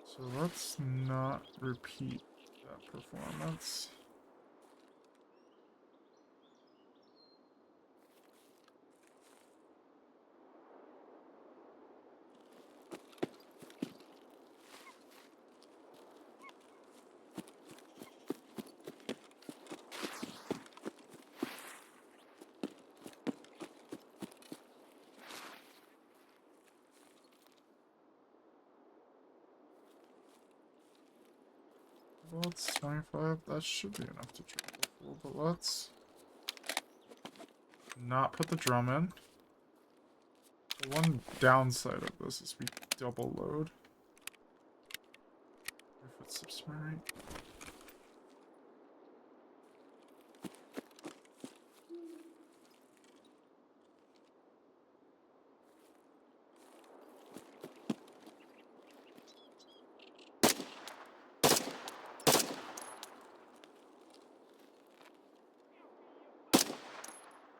So let's not repeat that performance. Well, it's 25. That should be enough to travel full, but let's not put the drum in. The one downside of this is we double load. If it's subscribed.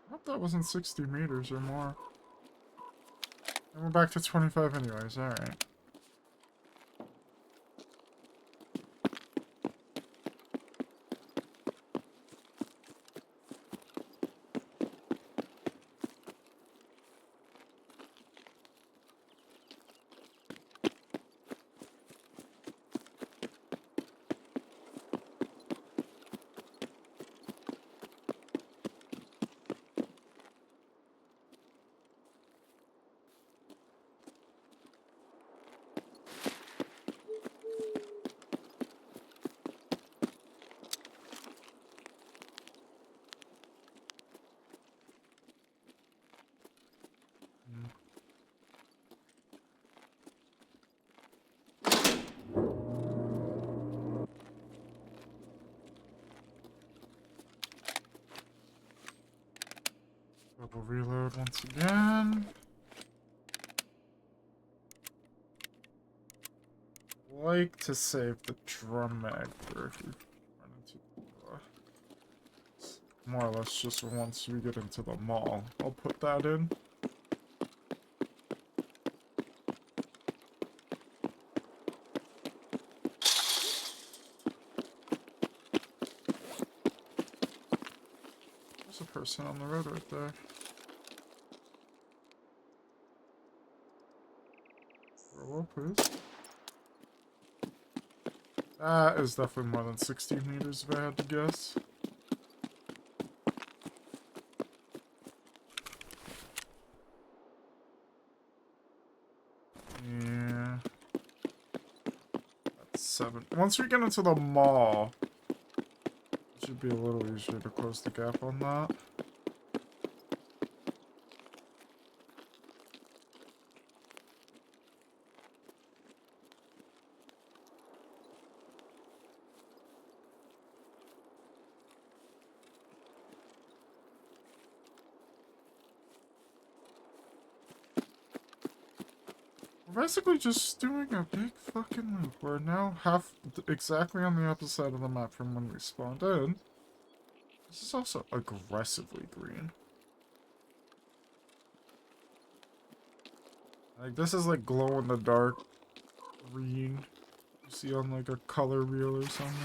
I hope that wasn't 60 meters or more. And we're back to 25 anyways, alright. Double reload once again. Like to save the drum mag for if we run into more or less just once we get into the mall. I'll put that in. There's a person on the road right there. Roll, please. That is definitely more than 60 meters if I had to guess. Yeah. That's 7. Once we get into the mall, it should be a little easier to close the gap on that. We're basically just doing a big fucking loop. We're now exactly on the other side of the map from when we spawned in. This is also aggressively green. Like, this is like glow-in-the-dark green you see on like a color reel or something.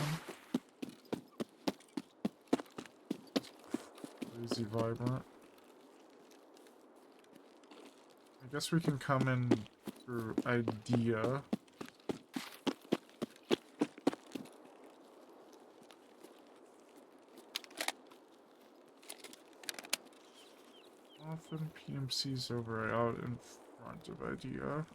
Crazy vibrant. I guess we can come in through idea. Often PMC's over out in front of idea.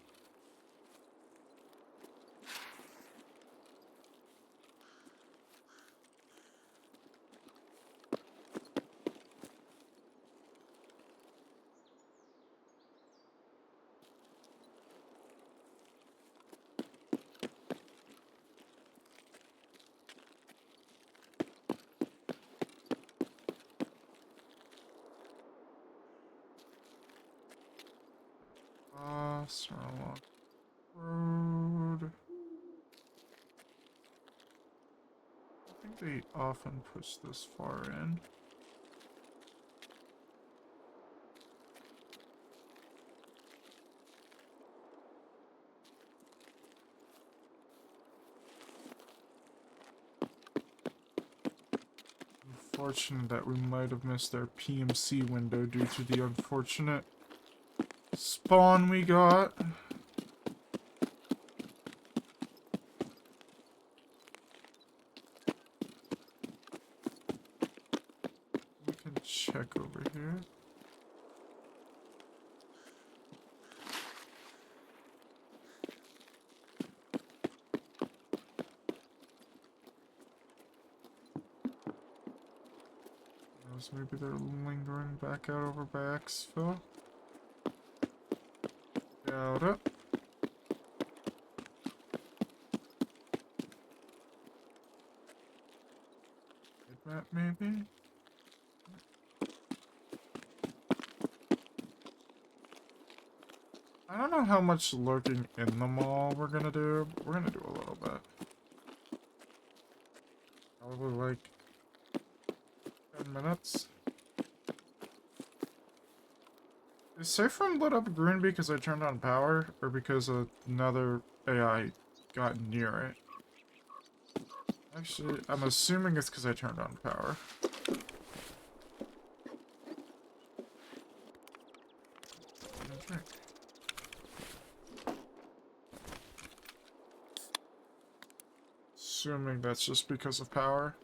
Sarlacc Road. I think they often push this far in. unfortunate that we might have missed our PMC window due to the unfortunate spawn we got. We can check over here. Maybe they're lingering back out over by exfil. Doubt it. Map maybe? I don't know how much lurking in the mall we're gonna do. We're gonna do a little bit. Probably like 10 minutes. Is Safe Room lit up green because I turned on power, or because another AI got near it? Actually, I'm assuming it's because I turned on power. Drink. Assuming that's just because of power.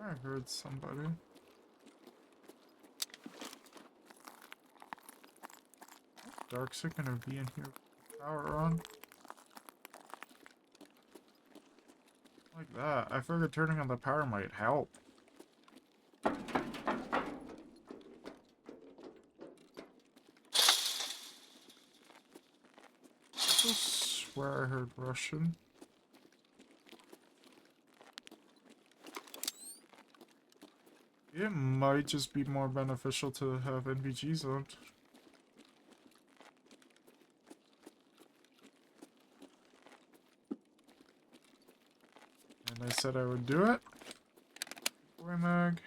I heard somebody. Dark's gonna be in here with power on. Like that. I figured turning on the power might help. I swear I heard Russian. It might just be more beneficial to have NVG zoned. And I said I would do it. Boy mag.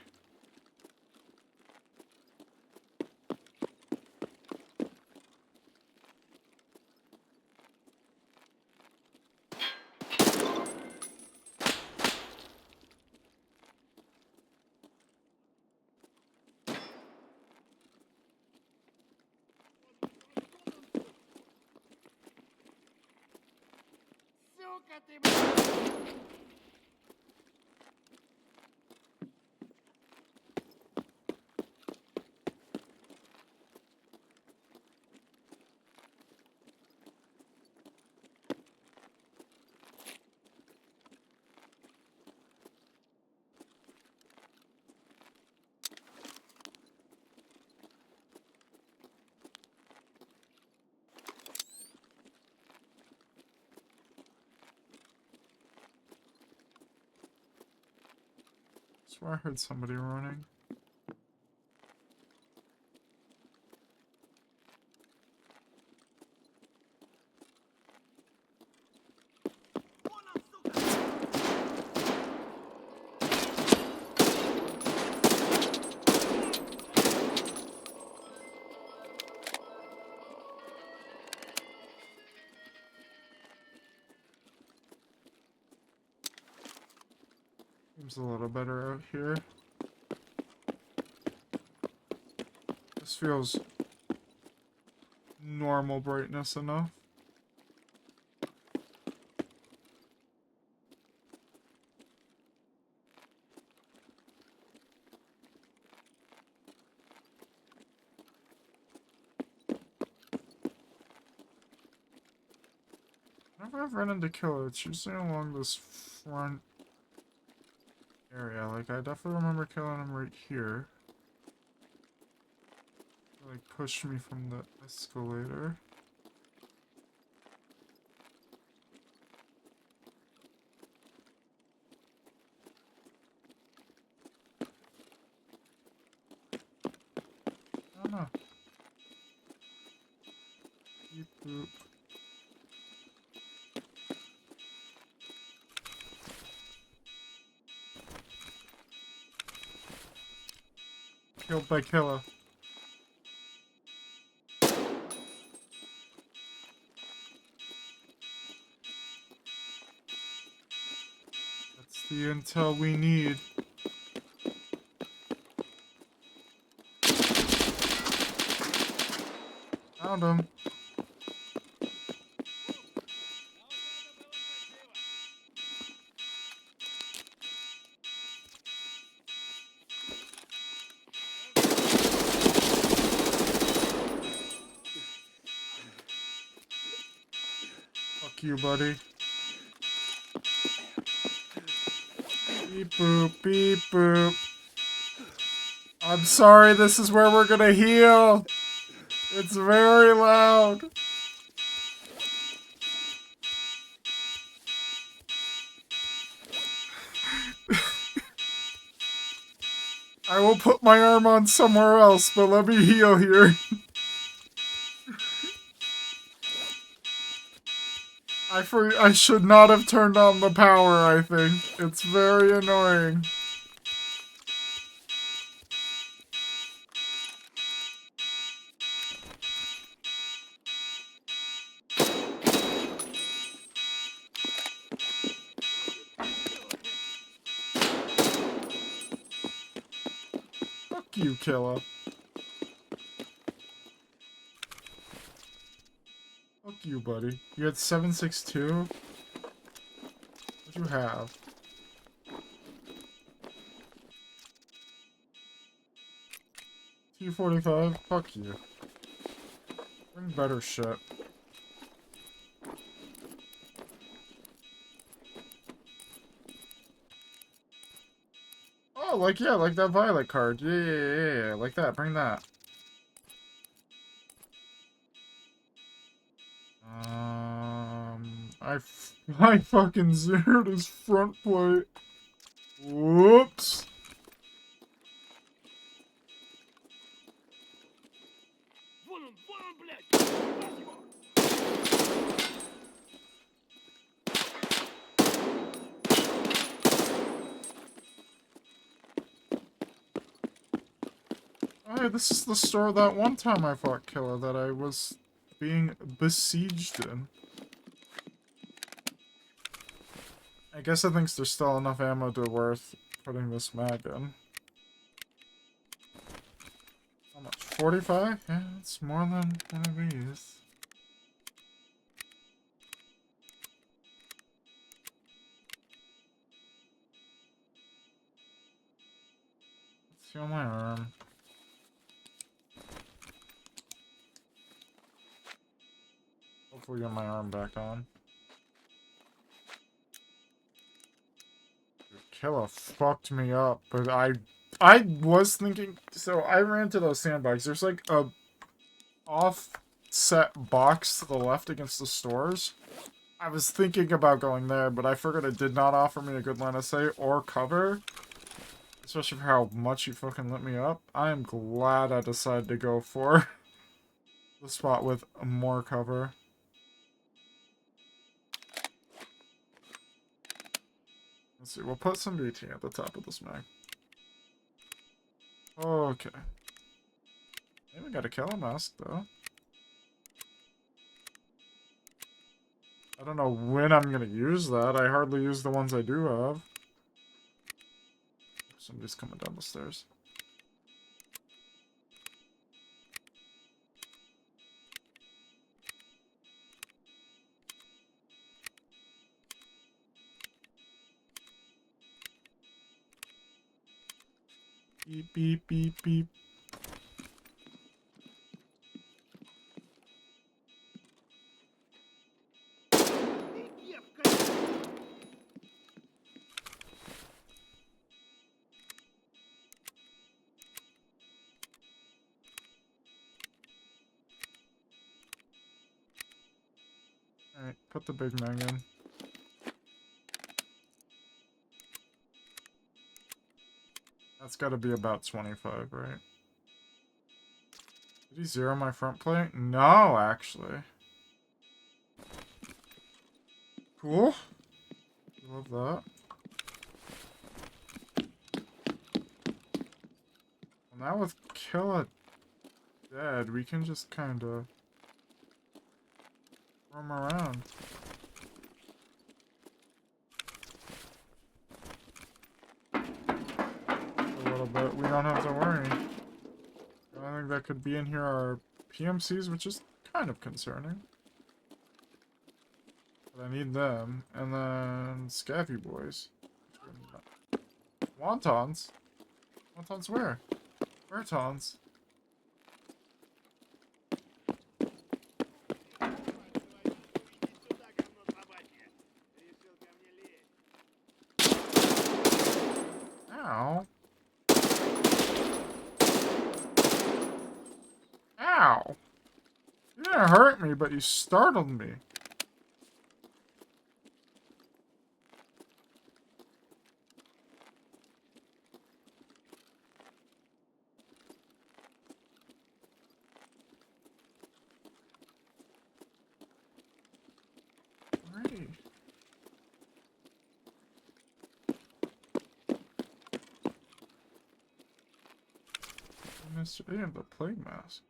I swear I heard somebody running. Seems a little better out here. This feels normal brightness enough. Whenever I've run into killer, it's usually along this front area. Like, I definitely remember killing him right here. He, like, pushed me from the escalator. I don't know. Boop. Killed by killer. That's the intel we need. Found him. Fuck you, buddy. Beep boop, beep boop. I'm sorry, this is where we're gonna heal. It's very loud. I will put my arm on somewhere else, but let me heal here. I should not have turned on the power, I think. It's very annoying. Fuck you, killer. Fuck you, buddy. You had 762? What'd you have? T45? Fuck you. Bring better shit. Oh, yeah, like that violet card. Yeah, like that. Bring that. I fucking zeroed his front plate. Whoops. Oh, hey, this is the store that one time I fought Killer that I was being besieged in. I guess I think there's still enough ammo to worth putting this mag in. How much? 45? Yeah, it's more than one of these. Let's heal my arm. Hopefully get my arm back on. Killer fucked me up, but I was thinking, so I ran to those sandbags. There's like a offset box to the left against the stores. I was thinking about going there, but I figured it did not offer me a good line of sight or cover. Especially for how much you fucking lit me up. I am glad I decided to go for the spot with more cover. Let's see, we'll put some BT at the top of this mag. Okay. Maybe we got a killer mask, though. I don't know when I'm gonna use that. I hardly use the ones I do have. Somebody's coming down the stairs. Beep, beep, beep, beep. Alright, put the big mag in. That's gotta be about 25, right? Did he zero my front plate? No, actually. Cool. Love that. Well, now with Killa dead, we can just kind of roam around. A little bit. We don't have to worry. The only thing that could be in here are PMCs, which is kind of concerning. But I need them. And then Scaffy boys. Wontons? Wontons where? Where tons? Ow. Ow. You didn't hurt me, but you startled me. Alrighty. Mr. A and the plague mask.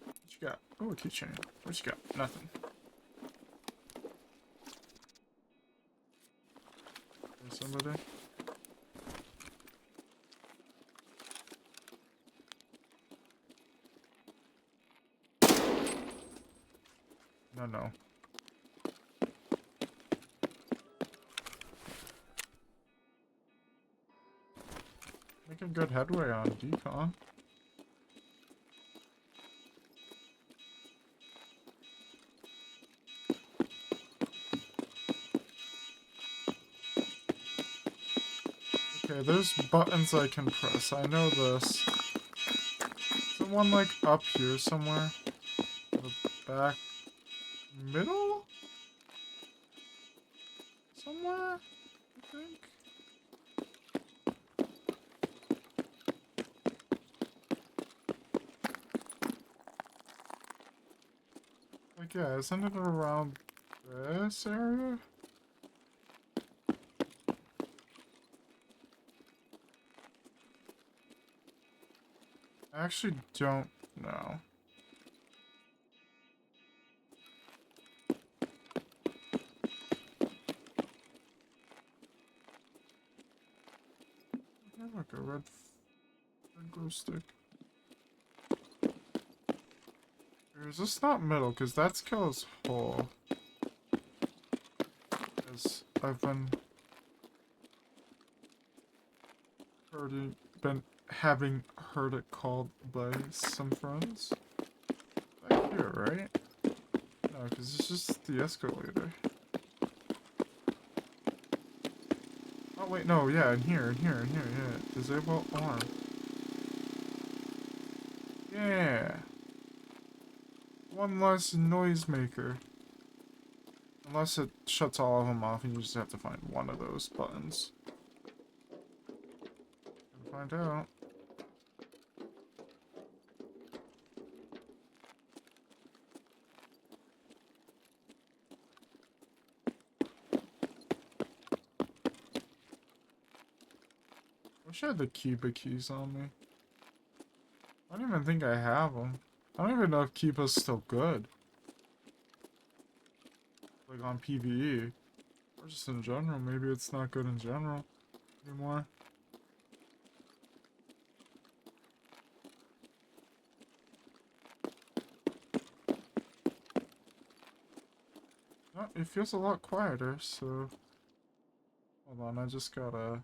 What you got? Oh, a keychain. What you got? Nothing. There's somebody. No. Making good headway on decon. Okay, there's buttons I can press. I know this. Is there one like up here somewhere? The back middle? Somewhere? I think? Like, yeah, isn't it around this area? I actually don't know. I have like a red glow stick. Or is this not middle? Because that's Killa's hole. Because I've been having heard it called by some friends. Back here, right? No, because it's just the escalator. Oh wait, no, yeah, in here, yeah. Disable arm. Yeah. One less noisemaker. Unless it shuts all of them off and you just have to find one of those buttons. Find out. Wish I had the Kappa keys on me. I don't even think I have them. I don't even know if Kappa's still good. Like on PvE. Or just in general. Maybe it's not good in general anymore. Oh, it feels a lot quieter, so... Hold on, I just gotta...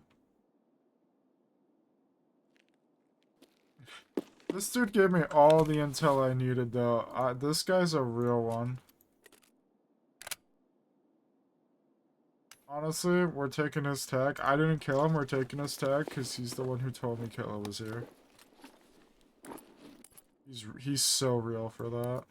This dude gave me all the intel I needed, though. This guy's a real one. Honestly, we're taking his tag. I didn't kill him, we're taking his tag, because he's the one who told me Killa was here. He's so real for that.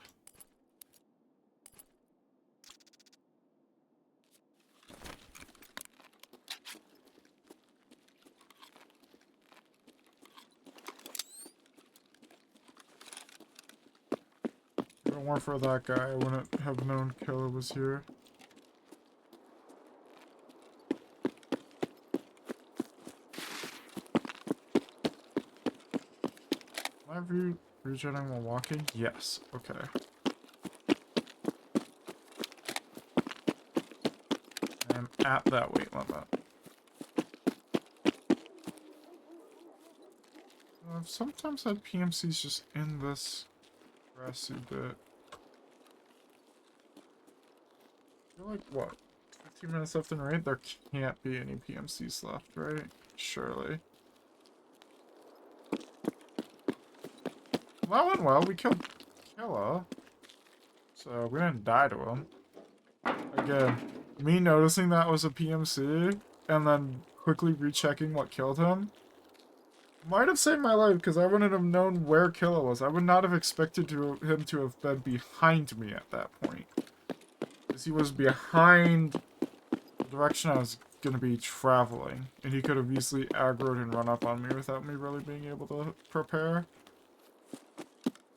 If it weren't for that guy, I wouldn't have known Killa was here. Am I regenerating while walking? Yes. Okay. I'm at that weight limit. I've sometimes had PMCs just in this grassy bit. I feel like, what? 15 minutes left in raid? There can't be any PMCs left, right? Surely. Well, that went well. We killed Killa. So we didn't die to him. Again, me noticing that was a PMC and then quickly rechecking what killed him might have saved my life because I wouldn't have known where Killa was. I would not have expected him to have been behind me at that point. Because he was behind the direction I was going to be traveling. And he could have easily aggroed and run up on me without me really being able to prepare.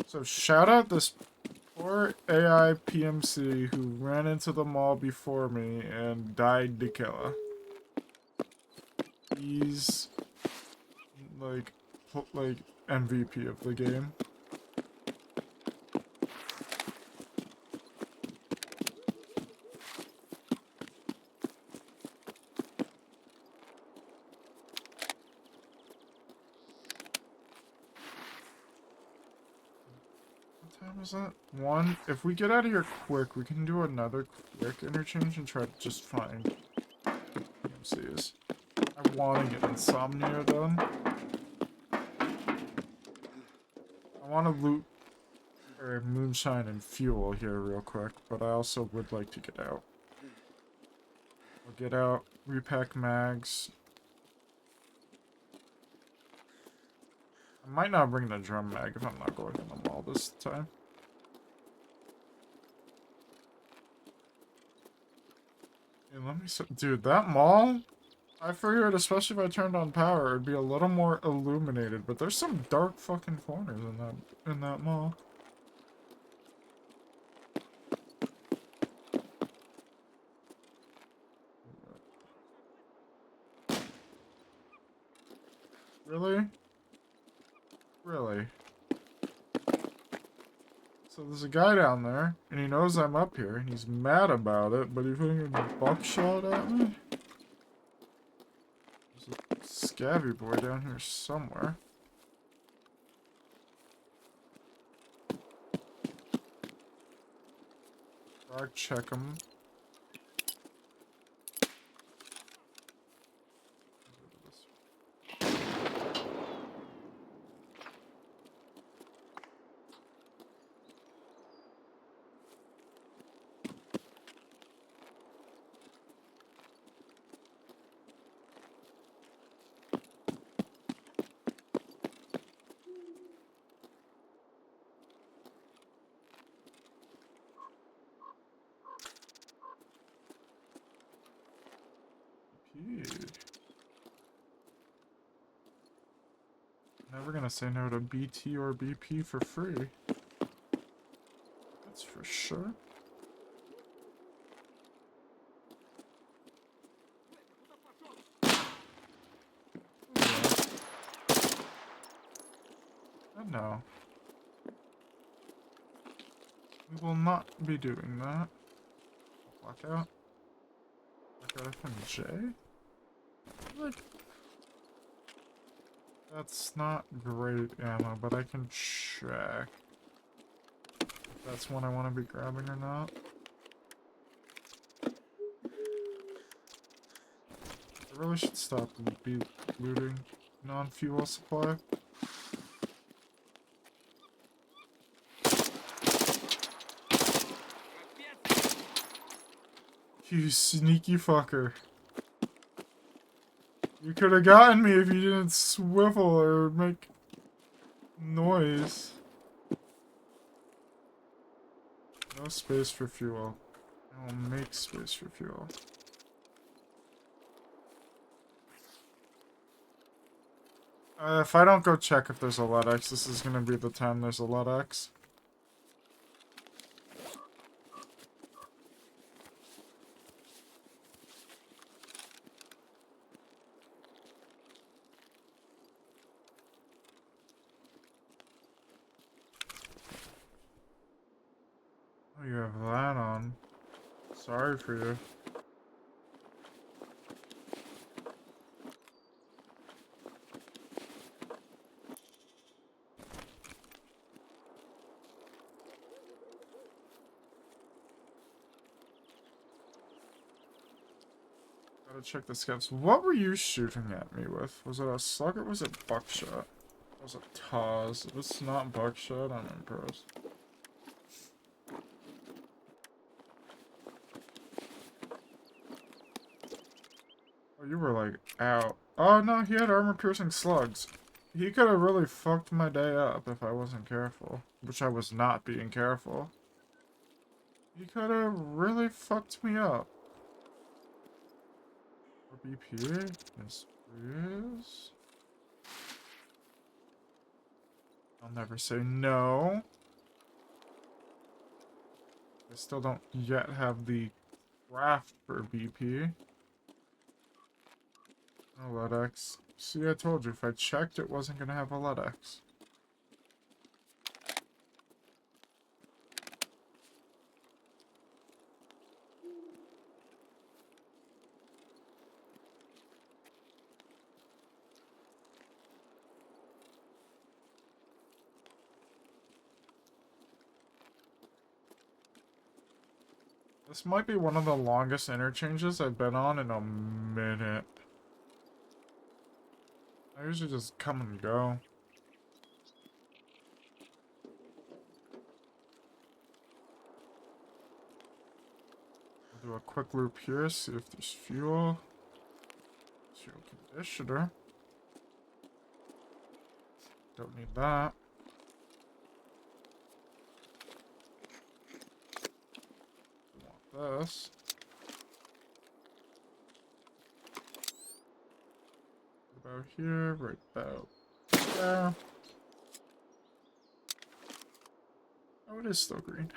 So shout out this poor AI PMC who ran into the mall before me and died to Killa. He's like MVP of the game. What time is it? 1. If we get out of here quick, we can do another quick interchange and try to just find PMCs. I want to get Insomnia done. I want to loot or moonshine and fuel here real quick, but I also would like to get out. I'll get out, repack mags. I might not bring the drum mag if I'm not going in the mall this time. Hey, let me dude, that mall? I figured, especially if I turned on power, it'd be a little more illuminated, but there's some dark fucking corners in that mall. Really? Really? So there's a guy down there, and he knows I'm up here, and he's mad about it, but he's putting a buckshot at me? There's a scabby boy down here somewhere. Frog check him. Never gonna say no to BT or BP for free. That's for sure. And no. We will not be doing that. Block out. Block out FMJ? Like, that's not great ammo, but I can check if that's one I want to be grabbing or not. I really should stop and be looting non-fuel supply. You sneaky fucker. You could have gotten me if you didn't swivel or make noise. No space for fuel. I will make space for fuel. If I don't go check if there's a LUT-X, this is gonna be the time there's a LUT-X. you have that on. Sorry for you. Gotta check the scouts. What were you shooting at me with? Was it a slug or was it buckshot? It was a Taz. If it's not buckshot, I'm impressed. Oh, you were like out. Oh no, he had armor-piercing slugs. He could have really fucked my day up if I wasn't careful. Which I was not being careful. He could have really fucked me up. Or BP? Yes, please. I'll never say no. I still don't yet have the craft for BP. No LEDX. See, I told you, if I checked, it wasn't gonna have a LEDX. This might be one of the longest interchanges I've been on in a minute. I usually just come and go. I'll do a quick loop here, see if there's fuel. Fuel conditioner. Don't need that. Want this. About here, right about there. Oh, it is still green.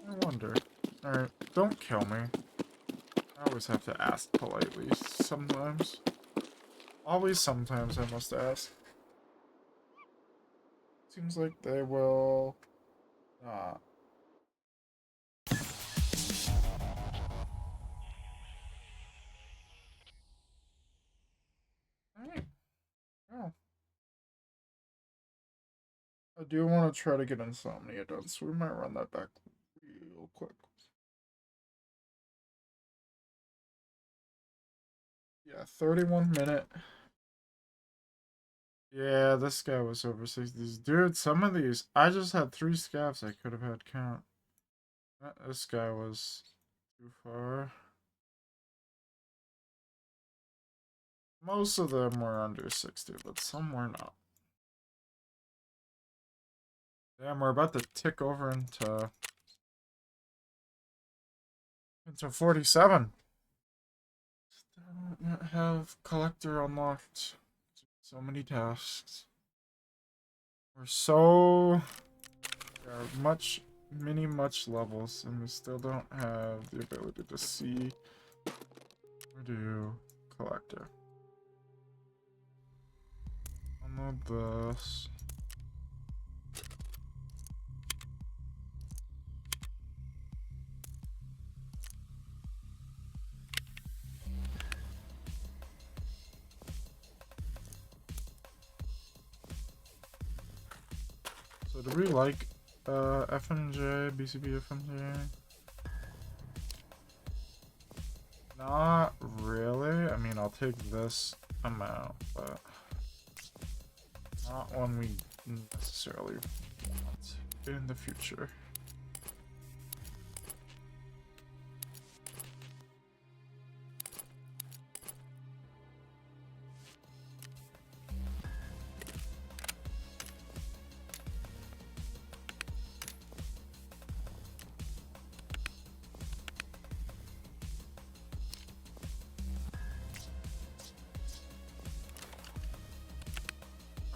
I wonder. Alright, don't kill me. I always have to ask politely, sometimes. Always sometimes I must ask. Seems like they will not. Alright. Oh. I do want to try to get Insomnia done, so we might run that back real quick. Yeah, 31-minute. Yeah, this guy was over 60s. Dude, some of these, I just had 3 scavs I could have had count. This guy was too far. Most of them were under 60, but some were not. Damn, we're about to tick over into 47. Still don't have collector unlocked. So many tasks. We're so... There are much levels, and we still don't have the ability to see or do collector. Unload this. So do we like FMJ, BCB FMJ? Not really. I mean, I'll take this amount, but not one we necessarily want in the future.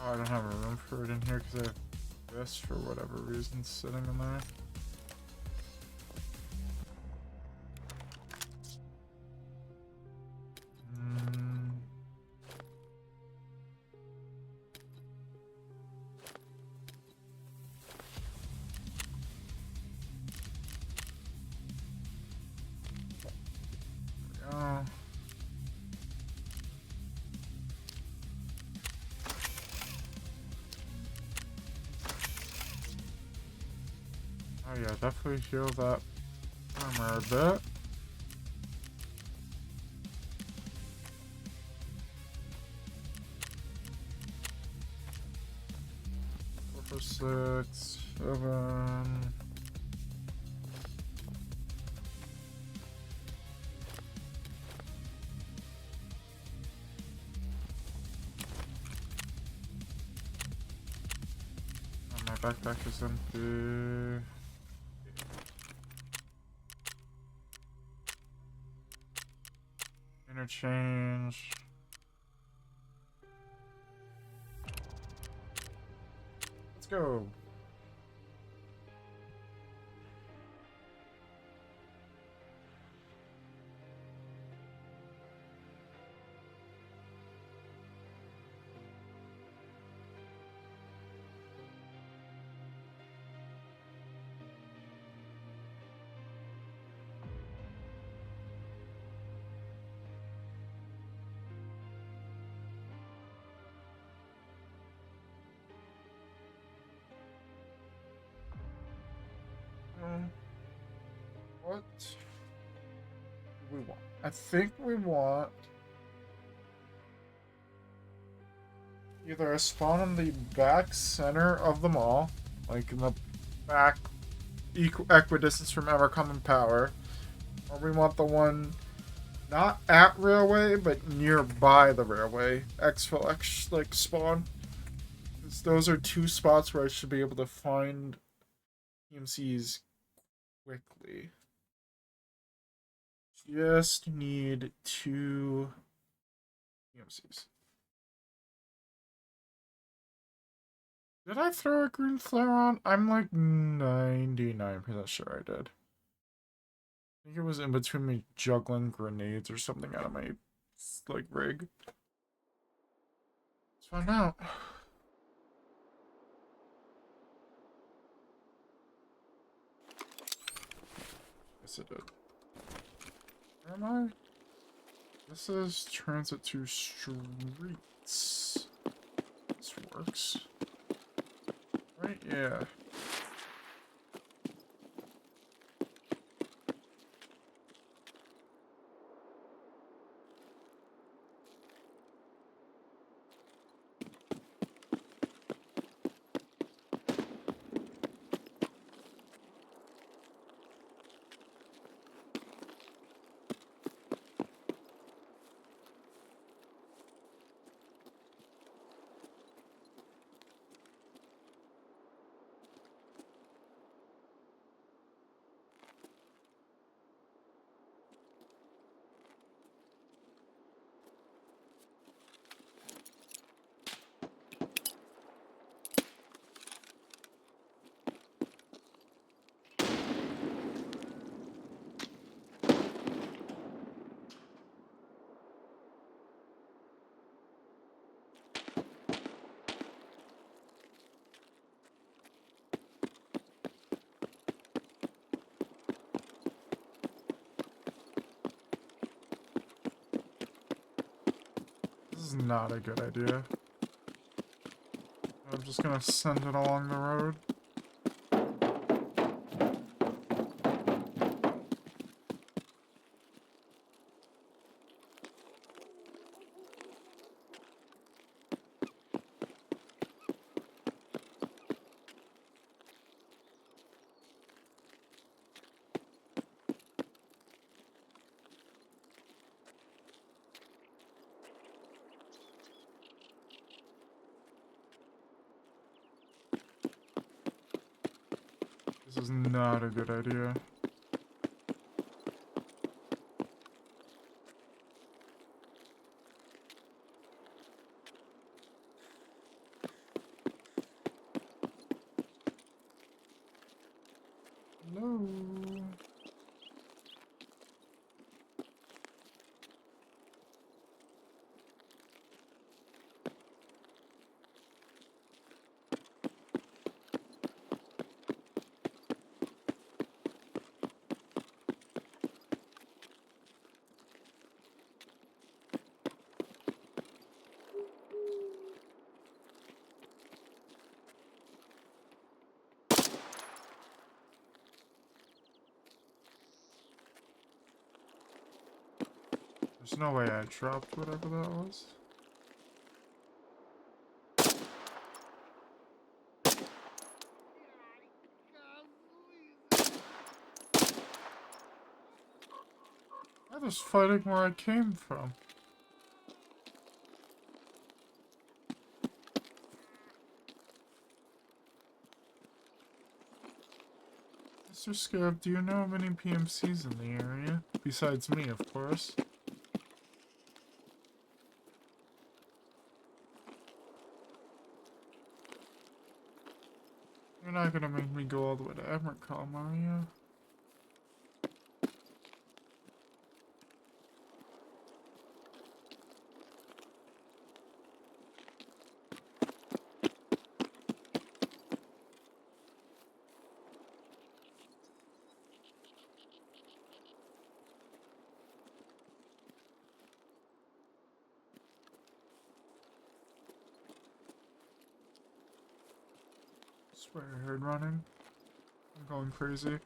Oh, I don't have a room for it in here because I have this for whatever reason sitting in there. Oh yeah, definitely heal that armor a bit. For 6, 7. Oh, my backpack is empty. Interchange. Let's go. What do we want? I think we want either a spawn in the back center of the mall, like in the back equidistance from Evercommon Power, or we want the one not at railway but nearby the railway exfil X like spawn. Those are two spots where I should be able to find EMCs quickly. Just need 2 EMCs. Did I throw a green flare on? I'm like 99% sure I did. I think it was in between me juggling grenades or something out of my like rig. Let's find out. Yes, it did. Where am I? This is transit to streets. This works. Right? Yeah. This is not a good idea. I'm just gonna send it along the road. This is not a good idea. No. There's no way I dropped whatever that was. I was fighting where I came from. Mr. Scab, do you know of any PMCs in the area? Besides me, of course. You're not gonna make me go all the way to Emercom, are you? Swear I heard running. I'm going crazy.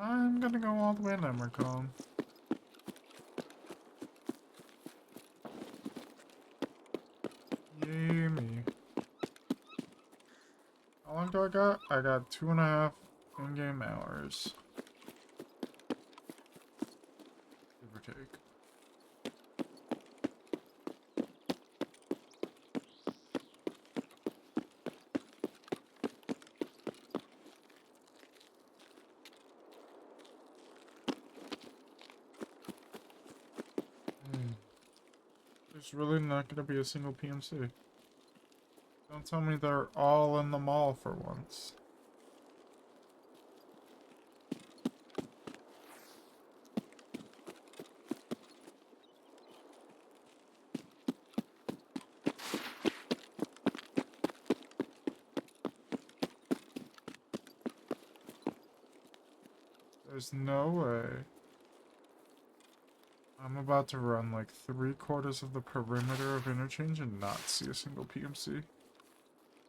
I'm gonna go all the way to Emercom. Yay me. How long do I got? I got 2.5 in-game hours. Give or take. There's really not gonna be a single PMC. Don't tell me they're all in the mall for once. There's no way. I'm about to run like 3/4 of the perimeter of interchange and not see a single PMC.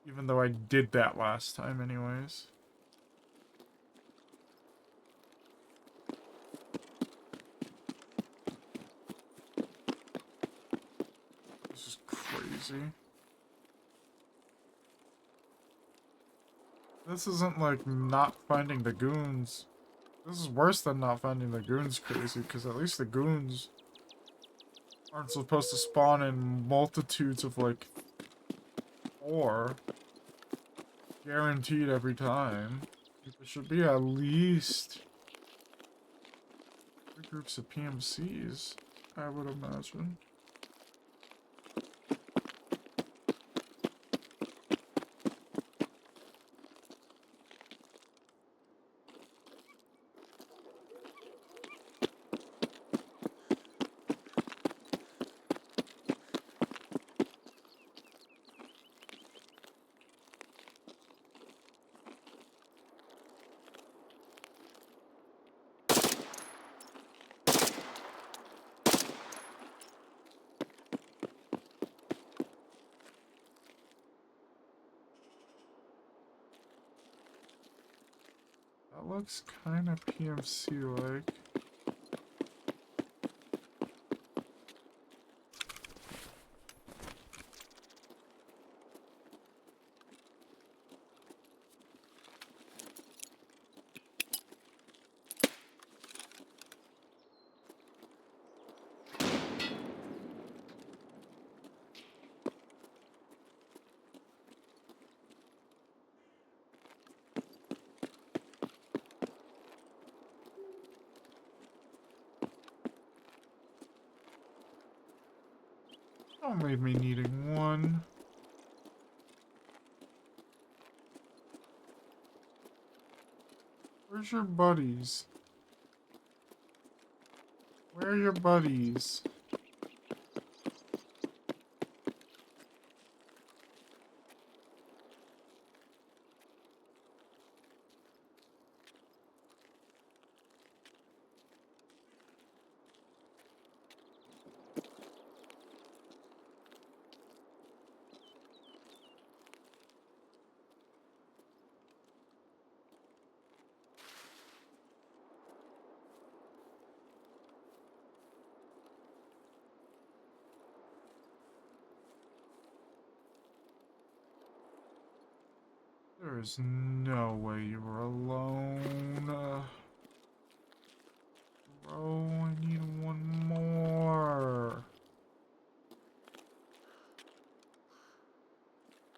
Even though I did that last time anyways. This is crazy. This isn't like not finding the goons. This is worse than not finding the goons crazy, because at least the goons aren't supposed to spawn in multitudes of like 4. Guaranteed every time. There should be at least 3 groups of PMCs, I would imagine. That looks kind of PMC-like. Don't leave me needing one. Where's your buddies? Where are your buddies? There's no way you were alone. Bro, I need one more.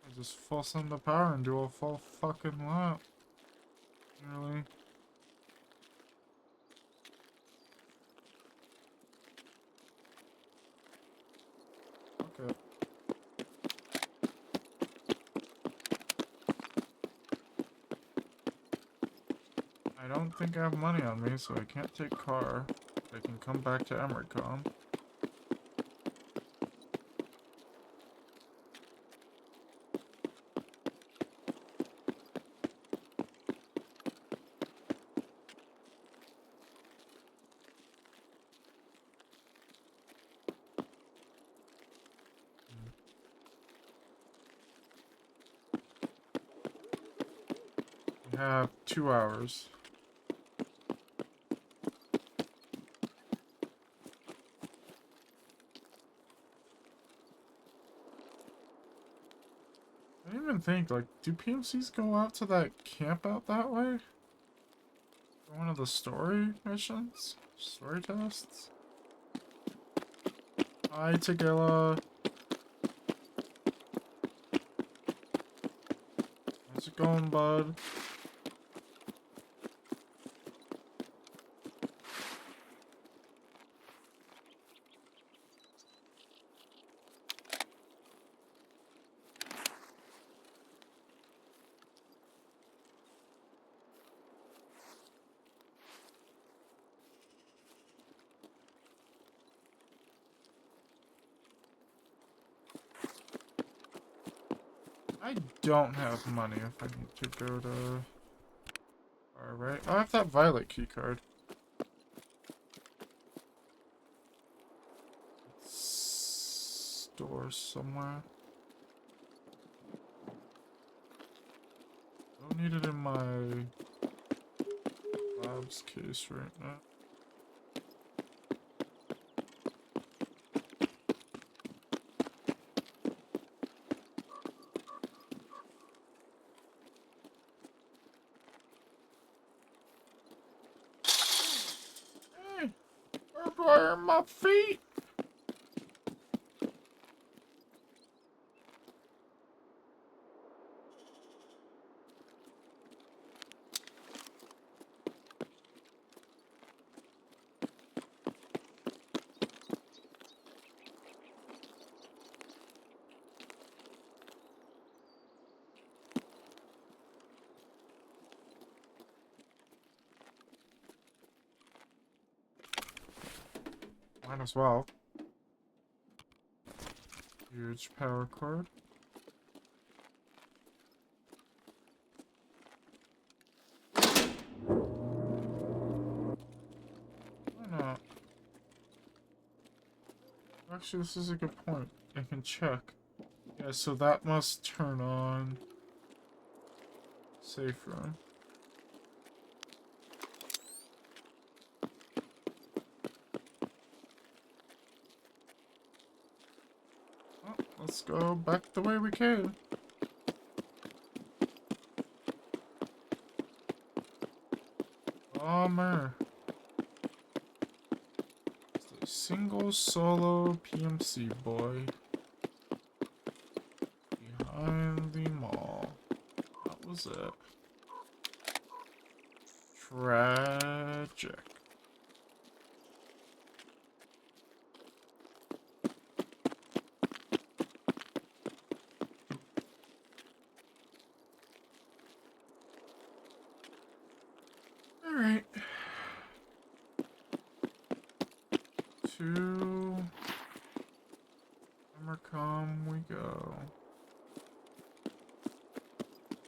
I just full send the power and do a full fucking lap. Really? Okay. I don't think I have money on me, so I can't take car. I can come back to Emercom. We have 2 hours. I didn't even think, like, do PMCs go out to that camp out that way? For one of the story missions? Story tests? Hi, Tagilla. How's it going, bud? I don't have money if I need to go to... Alright. I have that violet key card. Store somewhere. Don't need it in my labs case right now. Hey, where do I earn my feet? Might as well. Huge power cord. Why not? Actually, this is a good point. I can check. Yeah, so that must turn on safe room. Well, let's go back the way we came. Bummer. It's a single solo PMC boy behind the mall. That was it. Tragic. Alright. To Emercom we go.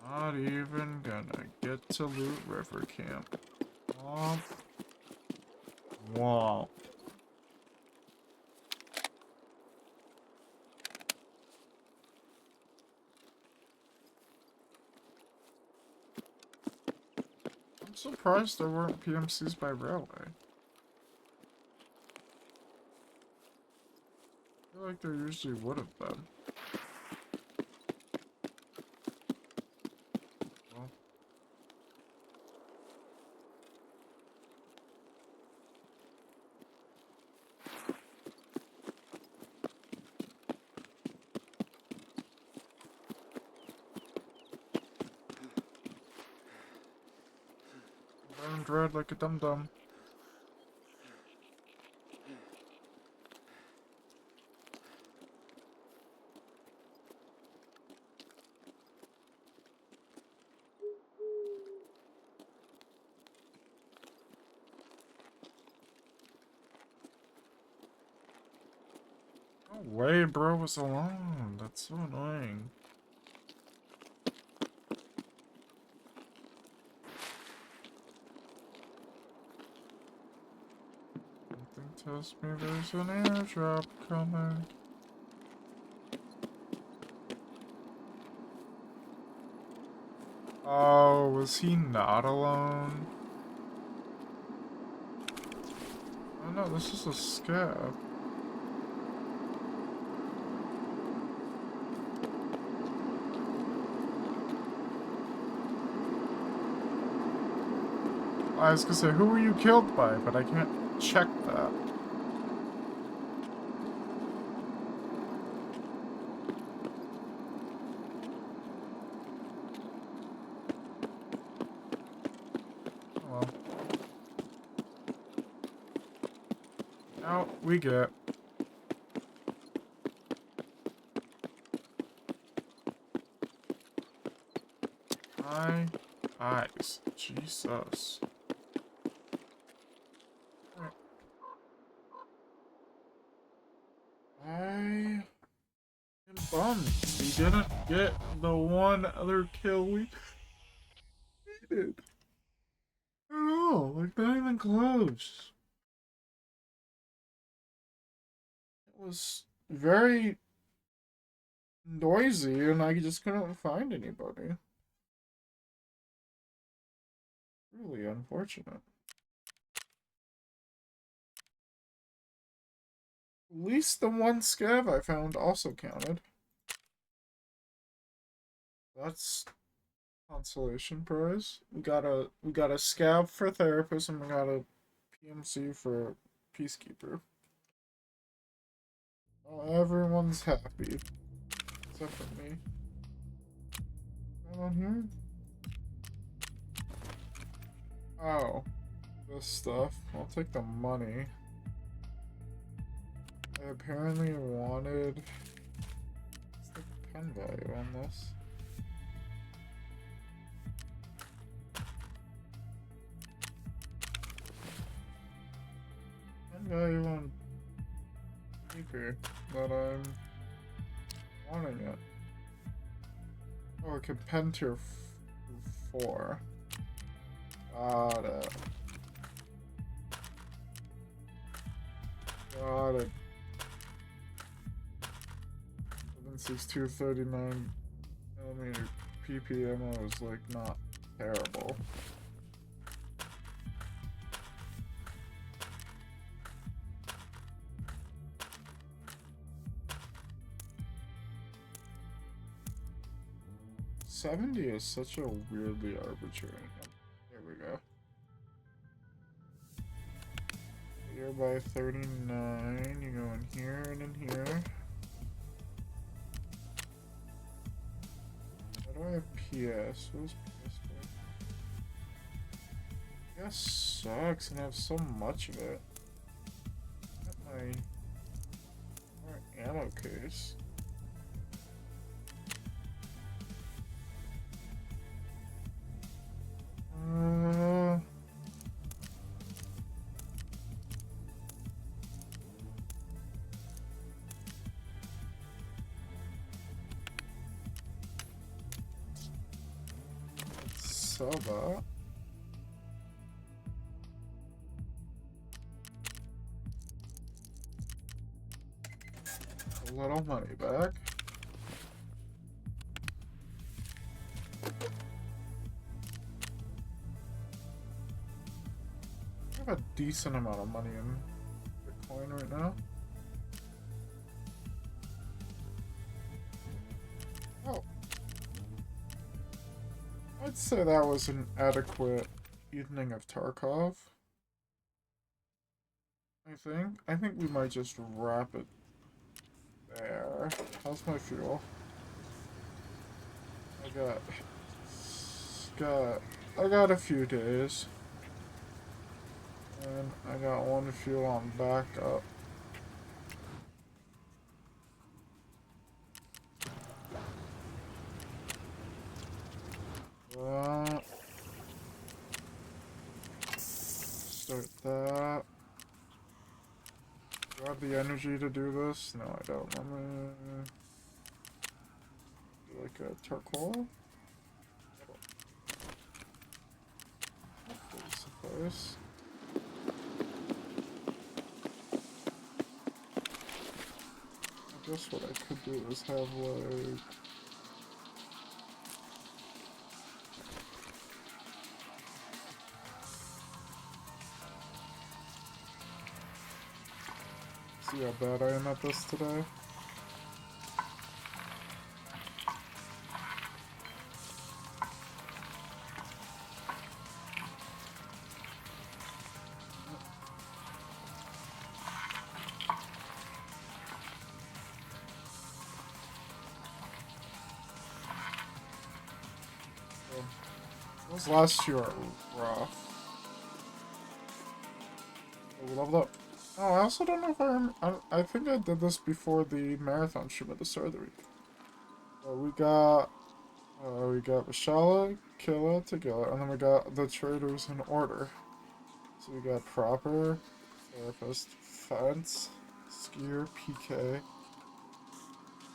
Not even gonna get to Loot River Camp. Womp. Womp. I'm surprised there weren't PMCs by railway. I feel like there usually would have been. Burned red like a dum-dum. No way, bro was alone. That's so annoying. Something tells me there's an airdrop coming. Oh, was he not alone? Oh no, this is a scab. I was gonna say, who were you killed by? But I can't check that. Oh well. Now we get. My eyes. Jesus. I am bummed. We didn't get the one other kill we needed. At all. Like, not even close. It was very noisy, and I just couldn't find anybody. Really unfortunate. At least the one scav I found also counted. That's consolation prize. We got a scav for therapist, and we got a PMC for peacekeeper. Oh, everyone's happy except for me. Going on here? Oh, this stuff. I'll take the money. I apparently wanted. What's the pen value on this? Pen value on paper, but I'm wanting it. Oh, it can pen tier 4. Got it. Got it. 239mm PP ammo is like not terrible. $70 is such a weirdly arbitrary number. Here we go. You're by 39. You go in here and in here. Why do I have PS? What is PS for? PS sucks and I have so much of it. Got my ammo case. Sell that. A little money back. I have a decent amount of money in Bitcoin right now. Oh. I'd say that was an adequate evening of Tarkov. I think we might just wrap it there. How's my fuel? I got a few days. And I got one fuel on backup. Start that. Do I have the energy to do this? No, I don't. I'm gonna do like a charcoal. Hopefully suffice. I guess what I could do is have like... See how bad I am at this today? Those last two are rough. Oh, we leveled up. Oh, I also don't know if I think I did this before the marathon stream at the start of the week. We got Vishala, Killa, Tegilla, and then we got the traders in order. So we got Proper, Therapist, Fence, Skier, PK,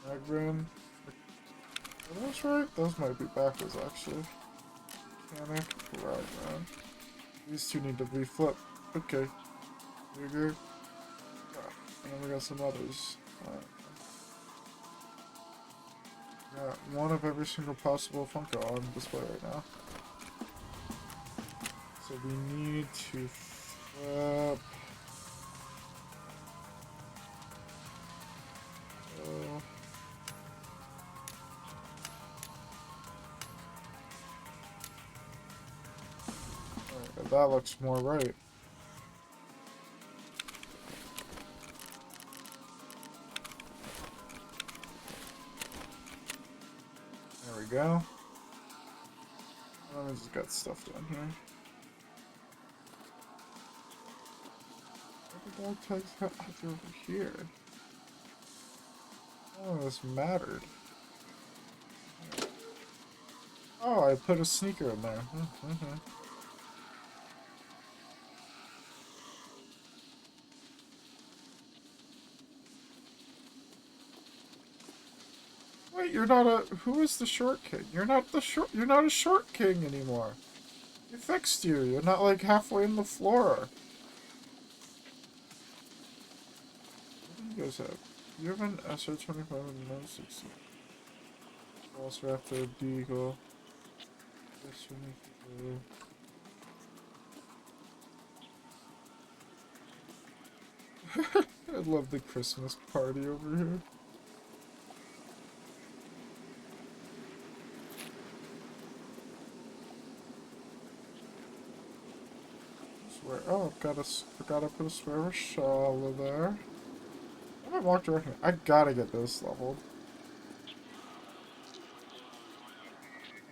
Magrin. Are those right? Those might be backwards actually. Mechanic, Ragman. These two need to be flipped. Okay. Vigor. And then we got some others. Got one of every single possible Funko on display right now. So we need to flip. Alright, that looks more right. There we go. I just got stuff down here. What the dog tags have over here? Oh, this mattered. Oh, I put a sneaker in there. Wait, you're not a... Who is the short king? You're not the short... You're not a short king anymore. They fixed you. You're not like halfway in the floor. What do you guys have? You have an SR-25 and no 60. Velociraptor, Beagle. I love the Christmas party over here. Oh, forgot I put a swear of Shala there. I haven't walked around here. I gotta get this leveled.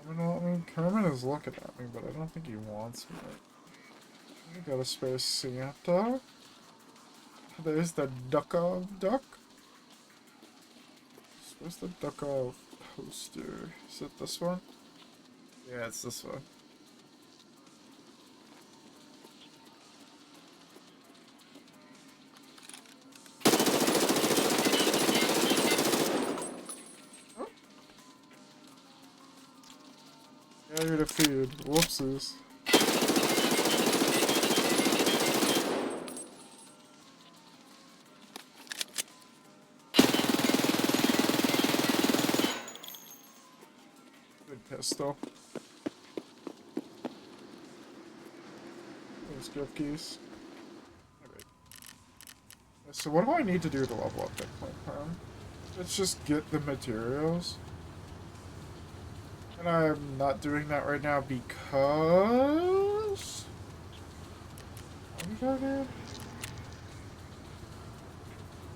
I mean, Kermit is looking at me, but I don't think he wants me. I got a spare Santa. There's the Duckov duck. Where's the Duckov poster? Is it this one? Yeah, it's this one. Failure to feed. Whoopsies. Good pistol. Those gift keys. Alright. So what do I need to do to level up Bitcoin Farm? Let's just get the materials. And I'm not doing that right now because... What did I do?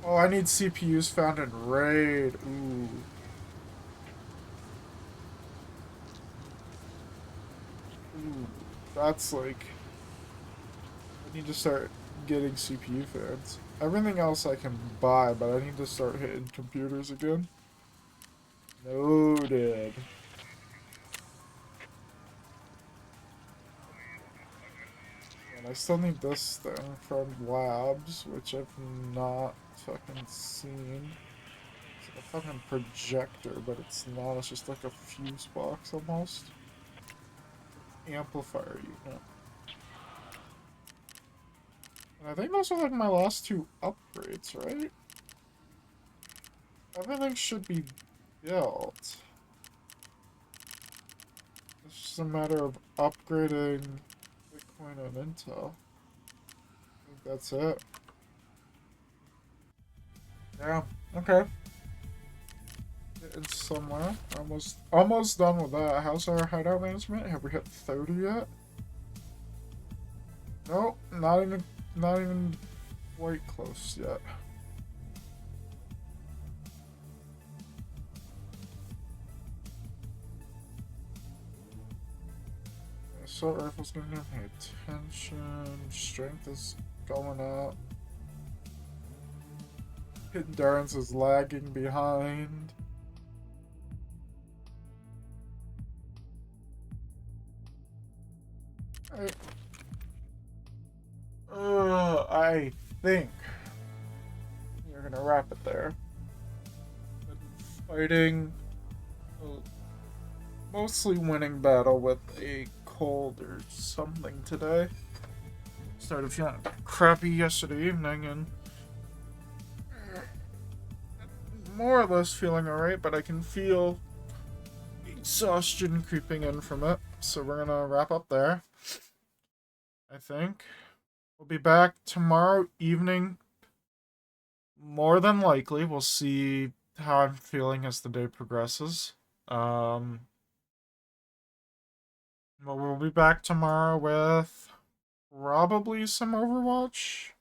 Oh, I need CPUs found in RAID. Ooh. Ooh. That's like... I need to start getting CPU fans. Everything else I can buy, but I need to start hitting computers again. Noted. And I still need this thing from labs, which I've not fucking seen. It's like a fucking projector, but it's not. It's just like a fuse box almost. Amplifier unit. And I think those are like my last two upgrades, right? Everything should be built. It's just a matter of upgrading Bitcoin and Intel. I think that's it. Yeah, okay. It's somewhere. Almost done with that. How's our hideout management? Have we hit 30 yet? Nope, not even quite close yet. Assault rifle's gonna pay attention. Strength is going up. Endurance is lagging behind. I think we're gonna wrap it there. Been fighting a mostly winning battle with a cold or something today. Started feeling crappy yesterday evening and more or less feeling alright, but I can feel exhaustion creeping in from it. So we're gonna wrap up there. I think. We'll be back tomorrow evening. More than likely, we'll see how I'm feeling as the day progresses. But we'll be back tomorrow with probably some Overwatch,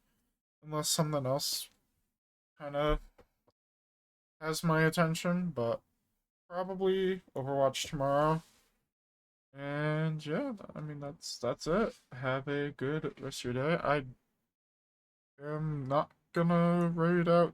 unless something else kind of has my attention. But probably Overwatch tomorrow. And yeah, I mean that's it. Have a good rest of your day. I am not gonna raid out